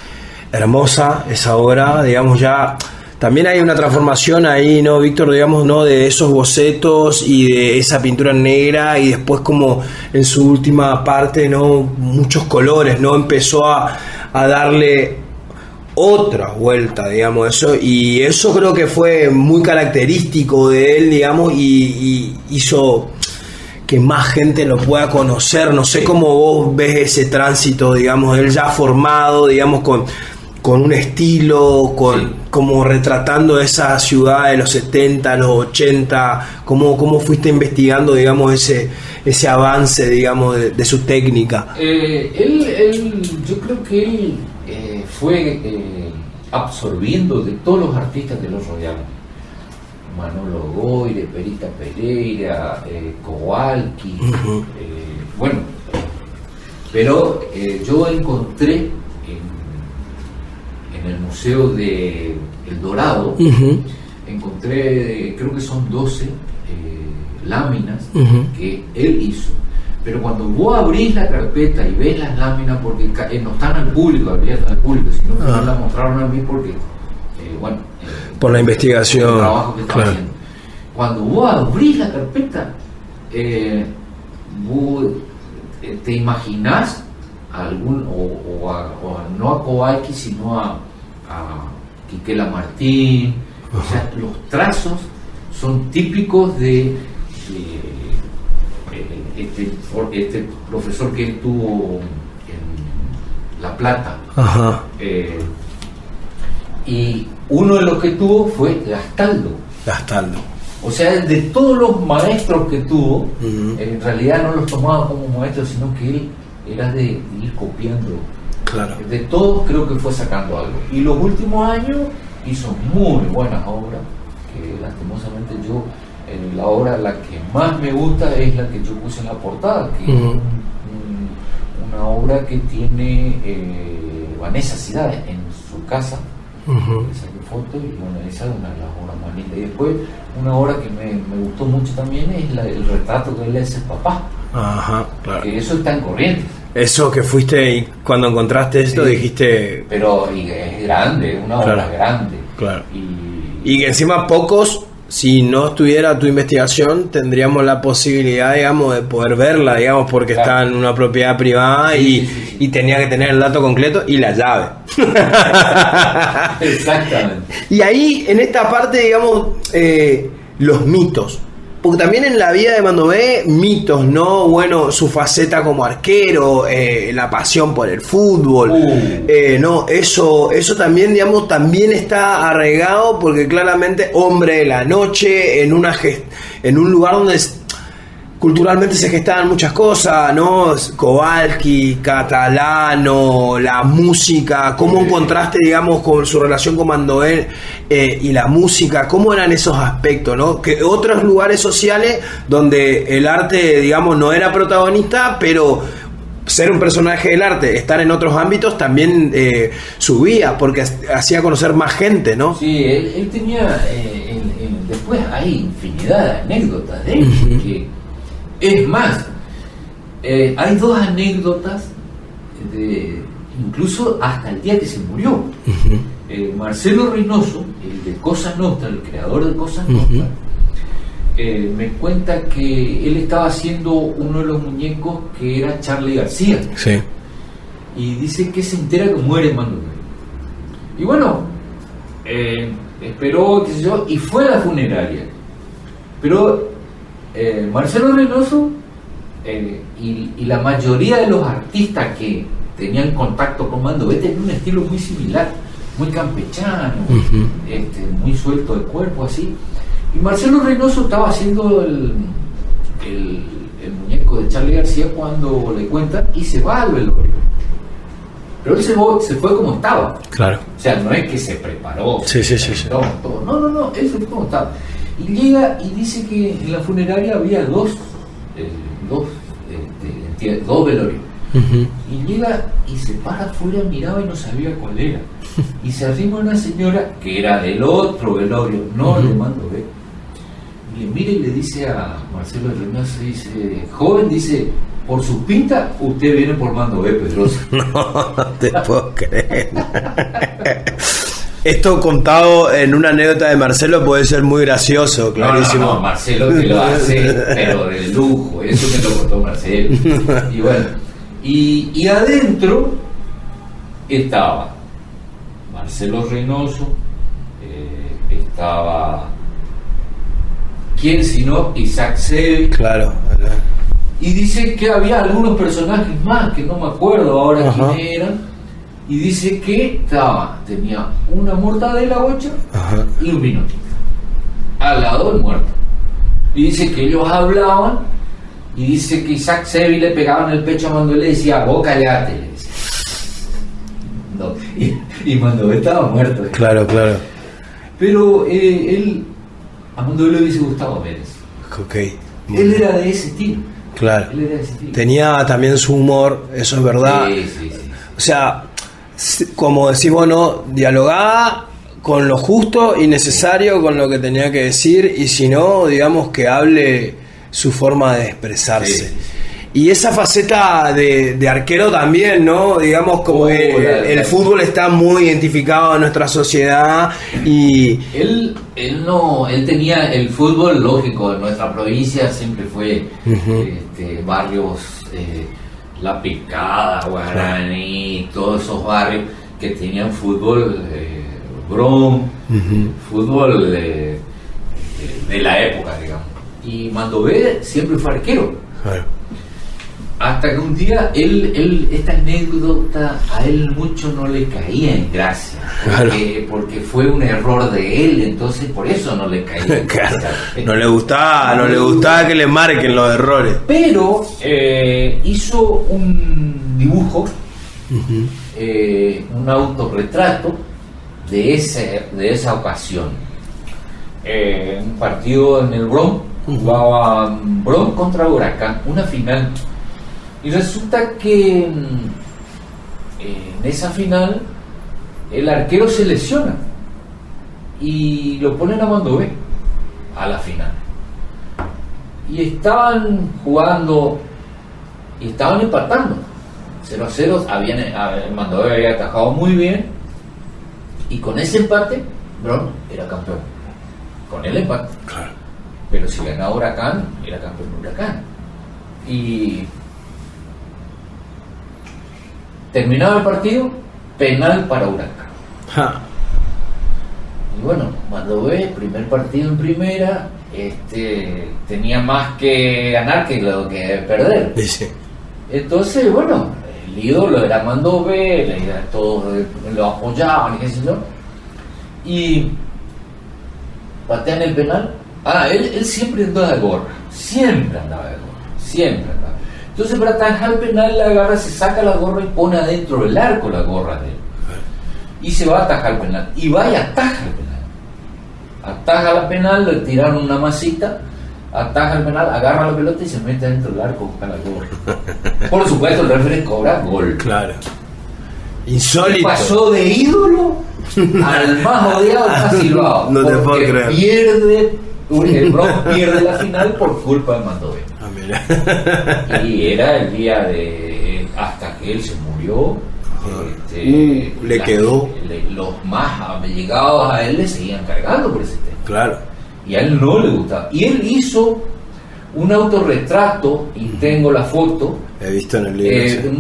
S1: hermosa esa obra, digamos. Ya también hay una transformación ahí, ¿no, Víctor? Digamos, ¿no? De esos bocetos y de esa pintura negra, y después como en su última parte, ¿no? Muchos colores, ¿no? Empezó a darle otra vuelta, digamos, eso, y eso creo que fue muy característico de él, digamos, y hizo que más gente lo pueda conocer. No sé cómo vos ves ese tránsito, digamos, él ya formado, digamos, con un estilo, como retratando esa ciudad de los 70, los 80, cómo fuiste investigando, digamos, ese avance, digamos, de su técnica.
S5: Yo creo que él fue absorbiendo de todos los artistas que lo rodeaban. Manolo Goire, Perita Pereira, Kowalski, bueno, pero yo encontré en el Museo de El Dorado, encontré, creo que son 12 láminas que él hizo. Pero cuando vos abrís la carpeta y ves las láminas, porque no están al público, abiertas al público, sino que me las mostraron a mí porque,
S1: por la investigación,
S5: el trabajo que estaba haciendo. Cuando vos abrís la carpeta, vos te imaginás a algún, no a Kowalski, sino a Quiquela Martín. O sea, los trazos son típicos de este profesor que él tuvo en La Plata. Y uno de los que tuvo fue Gastaldo. O sea, de todos los maestros que tuvo, en realidad no los tomaba como maestros, sino que él era de ir copiando.
S1: Claro.
S5: De todos creo que fue sacando algo. Y los últimos años hizo muy buenas obras, que lastimosamente yo, la obra la que más me gusta es la que yo puse en la portada, que es una obra que tiene Vanessa Cidade en su casa. Saqué fotos y bueno, esa es una de las obras más lindas. Y después una obra que me gustó mucho también es el retrato que él le hace al papá.
S1: Claro.
S5: Que eso está en Corrientes.
S1: Eso que fuiste y cuando encontraste esto dijiste...
S5: Pero es grande, una obra grande.
S1: Claro. Y que encima pocos si no estuviera tu investigación, tendríamos la posibilidad, digamos, de poder verla, digamos, porque está en una propiedad privada y tenía que tener el dato completo y la llave.
S5: Exactamente.
S1: Y ahí, en esta parte, digamos, los mitos. Porque también en la vida de Mandové, mitos, ¿no? Bueno, su faceta como arquero, la pasión por el fútbol, no, eso también, digamos, también está arraigado porque claramente hombre de la noche, en un lugar donde culturalmente se gestaban muchas cosas, ¿no? Kowalski, Catalano, la música, cómo encontraste, digamos, con su relación con Mandové y la música, cómo eran esos aspectos, ¿no? Que otros lugares sociales donde el arte, digamos, no era protagonista, pero ser un personaje del arte, estar en otros ámbitos también subía, porque hacía conocer más gente, ¿no?
S5: Sí, él tenía, después hay infinidad de anécdotas de él, que es más, hay dos anécdotas, incluso hasta el día que se murió. Marcelo Reynoso, el de Cosa Nostra, el creador de Cosa Nostra, me cuenta que él estaba haciendo uno de los muñecos que era Charly García.
S1: Sí.
S5: Y dice que se entera que muere Mandové. Y bueno, esperó, qué sé yo, y fue a la funeraria. Pero Marcelo Reynoso y la mayoría de los artistas que tenían contacto con Mandové tenían un estilo muy similar, muy campechano, muy suelto de cuerpo, así. Y Marcelo Reynoso estaba haciendo el muñeco de Charly García cuando le cuentan y se va al velorio. Pero él se fue como estaba.
S1: Claro.
S5: O sea, no es que se preparó.
S1: Sí.
S5: Todo. No, él se fue como estaba. Y llega y dice que en la funeraria había dos velorios. Y llega y se para afuera, miraba y no sabía cuál era. Y se arrima una señora que era del otro velorio, no de Mandové. Y le mira y le dice a Marcelo Reynoso, dice, joven, dice, por sus pintas, usted viene por Mandové, Pedrosa.
S1: No te puedo creer. Esto contado en una anécdota de Marcelo puede ser muy gracioso, clarísimo.
S5: No, Marcelo que lo hace, pero de lujo, eso me lo contó Marcelo. Y bueno, y adentro estaba Marcelo Reynoso, estaba, ¿quién sino? Isaac Sevi.
S1: Claro.
S5: Y dice que había algunos personajes más, que no me acuerdo ahora quién eran. Y dice que tenía una mortadela bocha y un vino tinto al lado del muerto. Y dice que ellos hablaban y dice que Isaac Sevi le pegaba en el pecho a Mandové y le decía, vos callate, le decía. No, y Mandové estaba muerto.
S1: Claro.
S5: Pero a Mandové le hubiese gustado ver eso.
S1: Okay.
S5: Él era de ese estilo.
S1: Claro.
S5: Él era de ese estilo.
S1: Tenía también su humor, eso es verdad.
S5: Sí.
S1: O sea, como decís vos, ¿no? Dialogaba con lo justo y necesario con lo que tenía que decir, y si no, digamos que hable su forma de expresarse. Sí. Y esa faceta de arquero también, ¿no? Digamos como el fútbol está muy identificado en nuestra sociedad y... Él
S5: tenía el fútbol, lógico, en nuestra provincia siempre fue barrios... La Picada, Guaraní, todos esos barrios que tenían fútbol fútbol de la época, digamos. Y Mandové siempre fue arquero. Hasta que un día esta anécdota a él mucho no le caía en gracia, porque fue un error de él, entonces por eso no le caía en gracia.
S1: No le gustaba que le marquen los errores.
S5: Pero hizo un dibujo, un autorretrato de esa ocasión. Un partido en el Bronx, jugaba Bronx contra Huracán, una final. Y resulta que en esa final el arquero se lesiona y lo ponen a Mandové a la final. Y estaban jugando y estaban empatando 0-0. Mandové había atajado muy bien y con ese empate Bron era campeón. con el empate.
S1: Claro.
S5: Pero si ganaba Huracán, era campeón Huracán. Y terminaba el partido, penal para Huracán.
S1: Ja.
S5: Y bueno, Mandové, primer partido en primera, tenía más que ganar que lo que perder.
S1: Dice.
S5: Entonces, bueno, el ídolo era Mandové, todos lo apoyaban y qué sé yo. Y patean el penal. Él siempre andaba de gorra, siempre andaba de gorra. Entonces, para atajar el penal, la agarra, se saca la gorra y pone adentro del arco la gorra de él. Y se va a atajar el penal. Y va y ataja el penal. Ataja la penal, le tiraron una masita, ataja el penal, agarra la pelota y se mete dentro del arco con la gorra. Por supuesto, el referee cobra gol.
S1: Claro. Insólito.
S5: Y pasó de ídolo al más odiado, más silbado.
S1: No te puedo creer.
S5: El Bronx pierde la final por culpa de Mandové.
S1: Mira.
S5: Y era el día de hasta que él se murió.
S1: Le quedó.
S5: Los más allegados a él le seguían cargando por ese tema.
S1: Claro.
S5: Y a él no le gustaba. Y él hizo un autorretrato, y tengo la foto.
S1: He visto en el libro.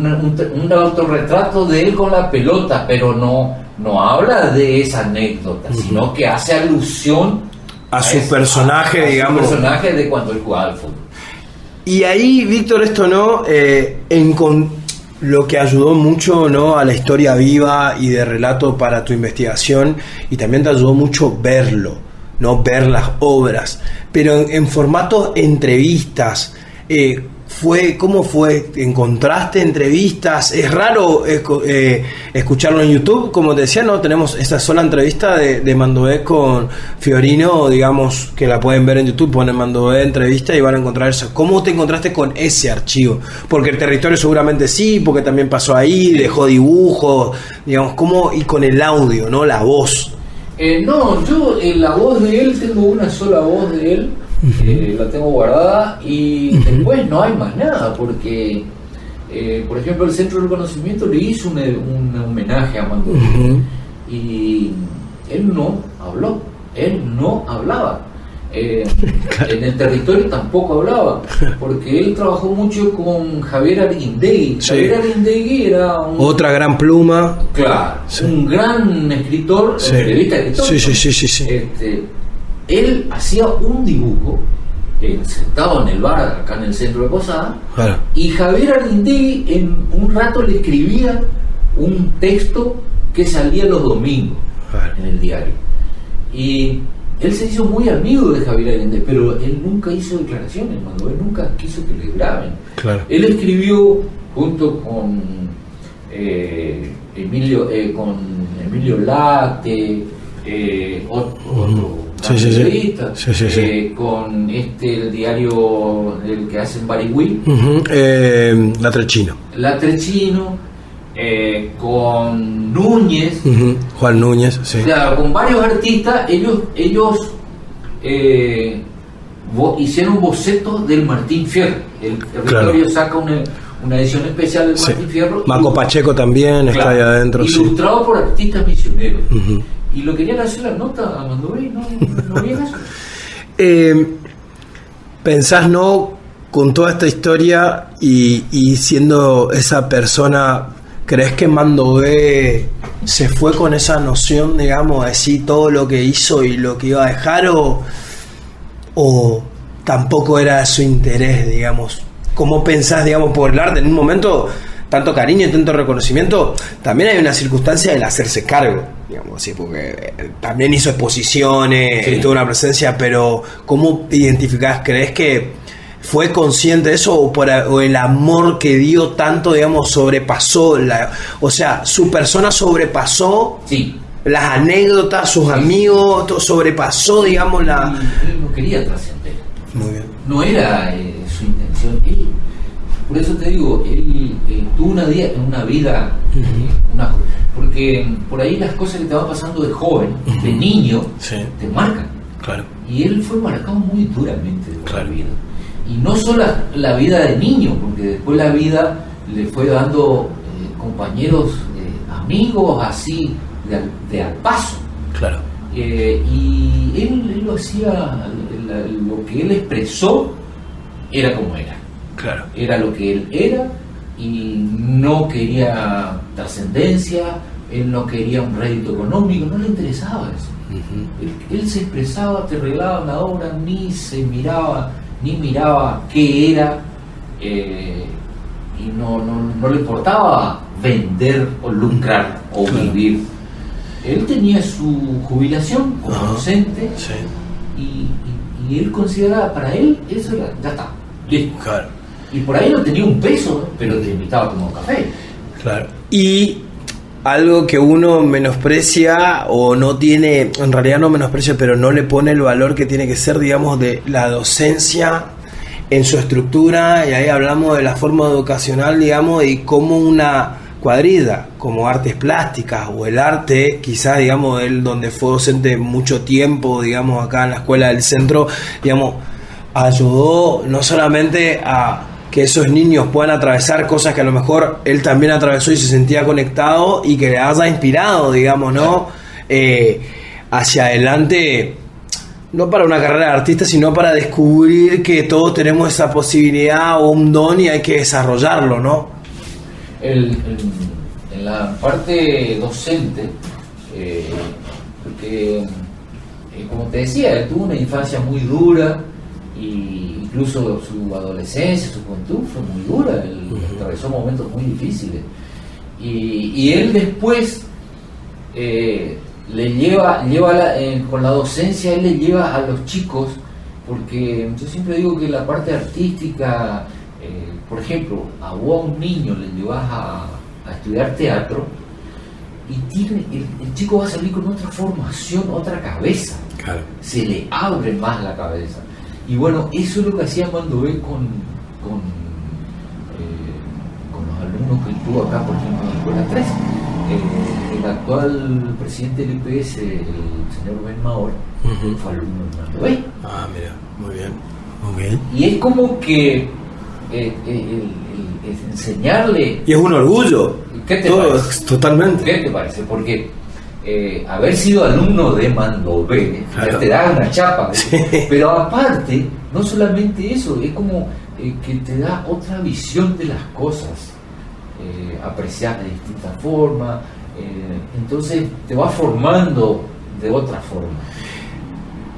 S5: Un autorretrato de él con la pelota, pero no habla de esa anécdota, sino que hace alusión
S1: a su personaje, digamos.
S5: Su personaje de cuando él jugaba al fútbol.
S1: Y ahí, Víctor, esto no, lo que ayudó mucho, ¿no?, a la historia viva y de relato para tu investigación, y también te ayudó mucho verlo, ¿no?, ver las obras, pero en formato entrevistas. ¿Cómo fue? ¿Encontraste entrevistas? Es raro escucharlo en YouTube, como te decía, ¿no? Tenemos esta sola entrevista de Mandové con Fiorino, digamos, que la pueden ver en YouTube, ponen Mandové entrevista y van a encontrar eso. ¿Cómo te encontraste con ese archivo? Porque el territorio seguramente sí, porque también pasó ahí, dejó dibujos, digamos, ¿cómo? Y con el audio, ¿no? La voz.
S5: No, yo la voz de él, tengo una sola voz de él. La tengo guardada y después no hay más nada porque por ejemplo el Centro de Reconocimiento le hizo un homenaje a Mandové y él no hablaba, en el territorio tampoco hablaba, porque él trabajó mucho con Javier Arguindegui.
S1: Sí.
S5: Javier Arguindegui era
S1: otra gran pluma,
S5: claro,
S1: sí,
S5: un gran escritor,
S1: sí,
S5: periodista, escritor.
S1: Sí.
S5: Él hacía un dibujo sentado en el bar acá en el centro de Posada,
S1: claro,
S5: y Javier Arguindegui en un rato le escribía un texto que salía los domingos, claro, en el diario. Y él se hizo muy amigo de Javier Arguindegui, pero él nunca hizo declaraciones, Mandové nunca quiso que le graben.
S1: claro.
S5: Él escribió junto con Emilio Late, otro periodista, con el diario el que hacen Barigüí, Latrechino, con Núñez,
S1: Juan Núñez, sí.
S5: O sea, con varios artistas. Ellos hicieron bocetos del Martín Fierro. El territorio, claro, saca una edición especial del Martín Fierro.
S1: Maco Pacheco también, claro, está ahí adentro.
S5: Ilustrado, sí, por artistas misioneros. Y lo querían hacer la nota a Mandové y no había eso.
S1: ¿Pensás, no, con toda esta historia y siendo esa persona, crees que Mandové se fue con esa noción, digamos, de decir todo lo que hizo y lo que iba a dejar, o tampoco era su interés, digamos? ¿Cómo pensás, digamos, por el arte? En un momento, tanto cariño y tanto reconocimiento, también hay una circunstancia del hacerse cargo, digamos así, porque también hizo exposiciones, sí, tuvo una presencia, pero ¿cómo identificás? ¿Crees que fue consciente de eso o el amor que dio tanto, digamos, sobrepasó o sea, su persona sobrepasó, sí, las anécdotas, sus, sí, amigos, todo sobrepasó, digamos,
S5: Él no quería trascender.
S1: Muy bien.
S5: No era su intención. Por eso te digo, él tuvo una vida, porque por ahí las cosas que te van pasando de joven, de niño, sí, te marcan.
S1: Claro.
S5: Y él fue marcado muy duramente de, claro, la vida. Y no solo la vida de niño, porque después la vida le fue dando compañeros, amigos, así, de al paso.
S1: Claro.
S5: Y él lo hacía, lo que él expresó era como era.
S1: Claro.
S5: Era lo que él era y no quería trascendencia, él no quería un rédito económico, no le interesaba eso. Él se expresaba, te regalaba una obra, ni miraba qué era, y no le importaba vender o lucrar o vivir. Él tenía su jubilación como docente,
S1: sí.
S5: y él consideraba, para él eso era, ya está, listo.
S1: Claro.
S5: Y por ahí no tenía un peso, pero te invitaba a tomar un café.
S1: Claro. Y algo que uno menosprecia o no tiene, en realidad no menosprecia, pero no le pone el valor que tiene que ser, digamos, de la docencia en su estructura, y ahí hablamos de la forma educacional, digamos, y cómo una cuadrilla, como artes plásticas o el arte, quizás, digamos, él donde fue docente mucho tiempo, digamos, acá en la escuela del centro, digamos, ayudó no solamente a que esos niños puedan atravesar cosas que a lo mejor él también atravesó y se sentía conectado, y que le haya inspirado, digamos, ¿no? Hacia adelante, no para una carrera de artista, sino para descubrir que todos tenemos esa posibilidad o un don y hay que desarrollarlo, ¿no?
S5: En la parte docente, porque como te decía, él tuvo una infancia muy dura, y incluso su adolescencia, su juventud fue muy dura, él atravesó momentos muy difíciles, y él después le lleva con la docencia, él le lleva a los chicos, porque yo siempre digo que la parte artística, por ejemplo, a un niño le llevas a estudiar teatro y el chico va a salir con otra formación, otra cabeza.
S1: Claro.
S5: Se le abre más la cabeza. Y bueno, eso es lo que hacía Mandové con los alumnos que tuvo acá, por ejemplo, en la Escuela 3. El actual presidente del IPS, el señor Ben Maor, fue alumno de Mandové.
S1: Ah, mira, muy bien. Okay.
S5: Y es como que el enseñarle...
S1: Y es un orgullo.
S5: ¿Qué te
S1: todo,
S5: parece?
S1: Totalmente.
S5: ¿Qué te parece? Porque haber sido alumno de Mandové, claro, te da una chapa, sí. Pero aparte, no solamente eso, es como que te da otra visión de las cosas, apreciar de distinta forma, entonces te va formando de otra forma.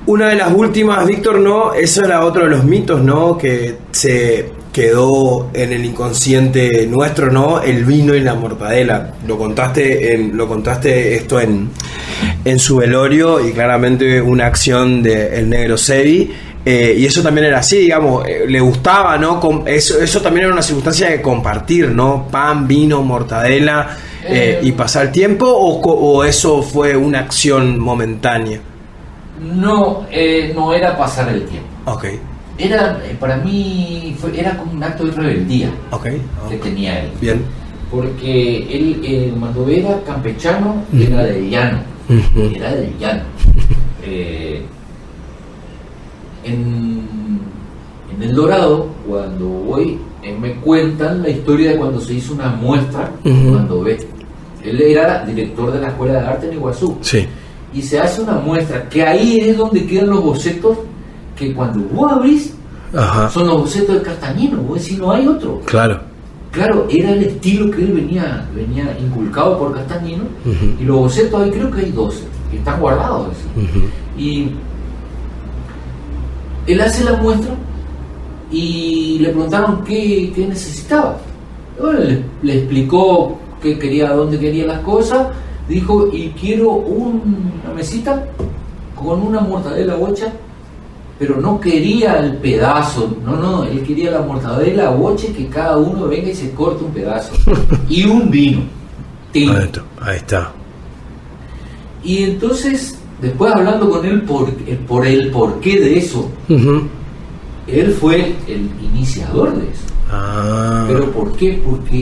S1: Una de las últimas, Víctor, ¿no? Eso era otro de los mitos, ¿no? Que se quedó en el inconsciente nuestro, ¿no? El vino y la mortadela. Lo contaste esto en su velorio, y claramente una acción del Negro Sevi. Y eso también era así, digamos, le gustaba, ¿no? Eso también era una circunstancia de compartir, ¿no? Pan, vino, mortadela, y pasar el tiempo, o eso fue una acción momentánea.
S5: No era pasar el tiempo.
S1: Okay.
S5: Era, para mí, era como un acto de rebeldía,
S1: okay.
S5: Que tenía él.
S1: Bien.
S5: Porque él, Mandové era campechano, era del llano. Era del llano. En El Dorado, cuando voy, me cuentan la historia de cuando se hizo una muestra en Mandové. Él era director de la Escuela de Arte en Iguazú.
S1: Sí.
S5: Y se hace una muestra, que ahí es donde quedan los bocetos, que cuando vos abrís, son los bocetos de Castañino. Vos decís, no hay otro.
S1: Claro.
S5: Claro, era el estilo que él venía inculcado por Castañino, y los bocetos ahí creo que hay 12, que están guardados. Y él hace la muestra y le preguntaron qué necesitaba. Bueno, le explicó qué quería, dónde quería las cosas. Dijo, y quiero una mesita con una mortadela bocha, pero no quería el pedazo, no, él quería la mortadela boche, que cada uno venga y se corte un pedazo, y un vino tinto.
S1: Ahí está.
S5: Y entonces, después hablando con él por el porqué de eso, él fue el iniciador de eso. ¿Pero por qué? Porque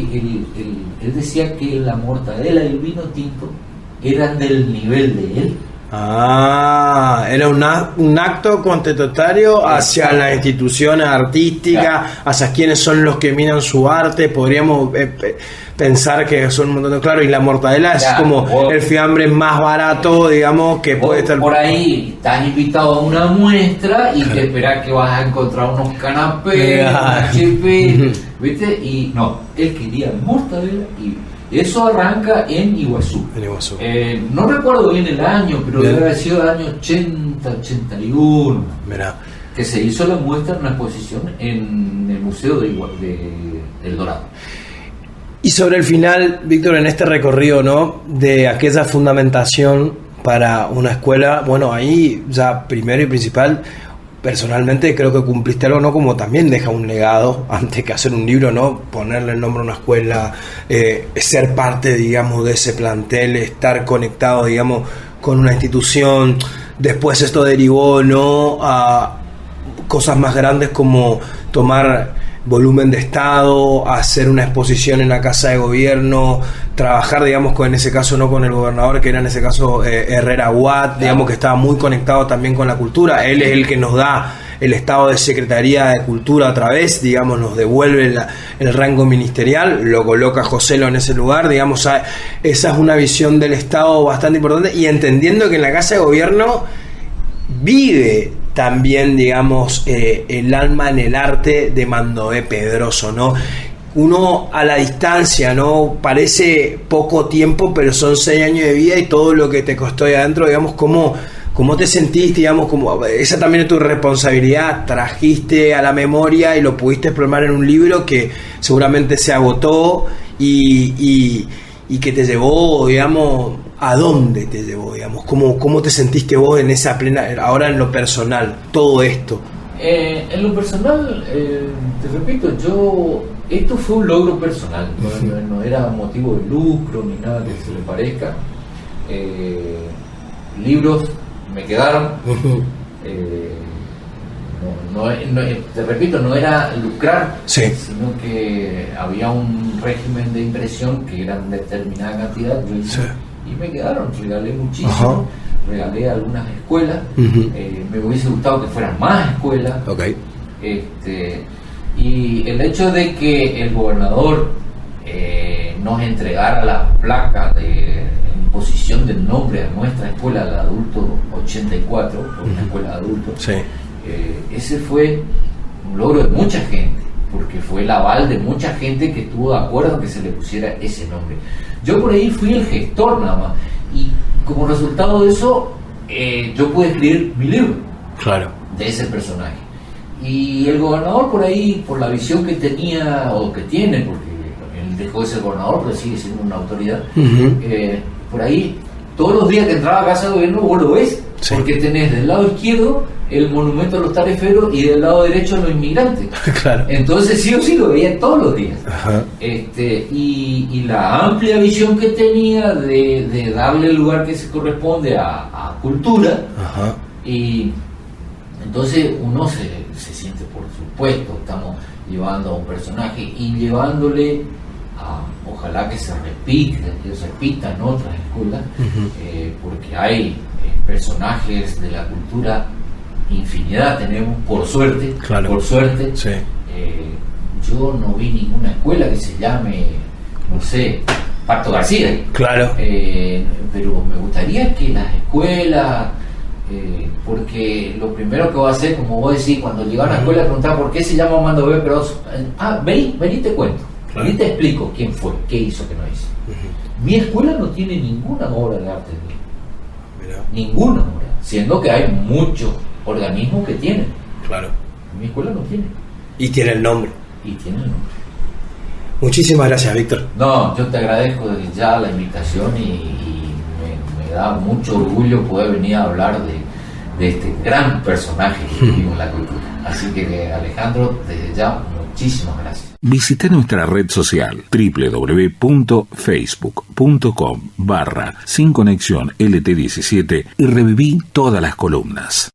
S5: él decía que la mortadela y el vino tinto eran del nivel de él.
S1: Era un acto contestatario hacia las instituciones artísticas, hacia quienes son los que miran su arte. Podríamos pensar que son un montón de... Claro, y la mortadela es como el fiambre más barato, digamos, que puede estar...
S5: Por ahí estás invitado a una muestra y te esperás que vas a encontrar unos canapés, HP, ¿viste? Y no, él quería mortadela y... Eso arranca en Iguazú. No recuerdo bien el año, pero debe haber sido el año 80, 81.
S1: Mirá.
S5: Que se hizo la muestra en una exposición en el Museo de El Dorado.
S1: Y sobre el final, Víctor, en este recorrido, ¿no?, de aquella fundamentación para una escuela, bueno, ahí ya primero y principal, personalmente creo que cumpliste algo, ¿no? Como también deja un legado, antes que hacer un libro, ¿no? Ponerle el nombre a una escuela, ser parte, digamos, de ese plantel, estar conectado, digamos, con una institución. Después esto derivó, ¿no?, a cosas más grandes como tomar volumen de Estado, hacer una exposición en la Casa de Gobierno, trabajar, digamos, en ese caso no con el gobernador, que era en ese caso Herrera Watt, digamos, que estaba muy conectado también con la cultura. Él es el que nos da el estado de Secretaría de Cultura otra vez, digamos, nos devuelve el rango ministerial, lo coloca Joselo en ese lugar, digamos. Esa es una visión del Estado bastante importante, y entendiendo que en la Casa de Gobierno vive también, digamos, el alma en el arte de Mandoé Pedroso, ¿no? Uno a la distancia, ¿no?, parece poco tiempo, pero son 6 años de vida y todo lo que te costó ahí adentro, digamos, ¿cómo te sentiste, digamos, como esa también es tu responsabilidad, trajiste a la memoria y lo pudiste plasmar en un libro que seguramente se agotó y que te llevó, digamos, ¿a dónde te llevó, digamos? ¿Cómo te sentiste vos en esa plena, ahora en lo personal, todo esto?
S5: En lo personal, te repito, esto fue un logro personal, no era motivo de lucro ni nada que se le parezca. Libros me quedaron, te repito, no era lucrar, sino que había un régimen de impresión que era una determinada cantidad, y me quedaron, regalé muchísimo, regalé a algunas escuelas, me hubiese gustado que fueran más escuelas, y el hecho de que el gobernador nos entregara la placa de imposición del nombre a nuestra escuela de adulto 84, una escuela de adultos, ese fue un logro de mucha gente, porque fue el aval de mucha gente que estuvo de acuerdo en que se le pusiera ese nombre. Yo por ahí fui el gestor nada más, y como resultado de eso yo pude escribir mi libro de ese personaje. Y el gobernador por ahí, por la visión que tenía o que tiene, porque él dejó de ser gobernador pero sigue siendo una autoridad, por ahí todos los días que entraba a Casa de Gobierno vos lo ves, porque tenés del lado izquierdo el monumento a los tareferos y del lado derecho a los inmigrantes. Entonces sí o sí lo veía todos los días. Y la amplia visión que tenía de darle el lugar que se corresponde a cultura. Y entonces uno se siente, por supuesto, estamos llevando a un personaje y llevándole a, ojalá que se repita en otras escuelas, porque hay personajes de la cultura, infinidad tenemos, por suerte. Yo no vi ninguna escuela que se llame, no sé, Pato García, pero me gustaría que las escuelas, porque lo primero que voy a hacer, como vos decís, cuando llegar a una escuela preguntar por qué se llama Mandoé Pedroso, vení te cuento, vení te explico quién fue, qué hizo, qué no hizo. Mi escuela no tiene ninguna obra de arte, ninguna obra, siendo que hay muchos organismos que tienen. Mi escuela no tiene.
S1: Y tiene el nombre. Muchísimas gracias, Víctor.
S5: No, yo te agradezco desde ya la invitación y me da mucho orgullo poder venir a hablar de este gran personaje que vivimos en la cultura. Así que, Alejandro, desde ya, muchísimas gracias.
S3: Visita nuestra red social www.facebook.com/Sin Conexión LT17 y reviví todas las columnas.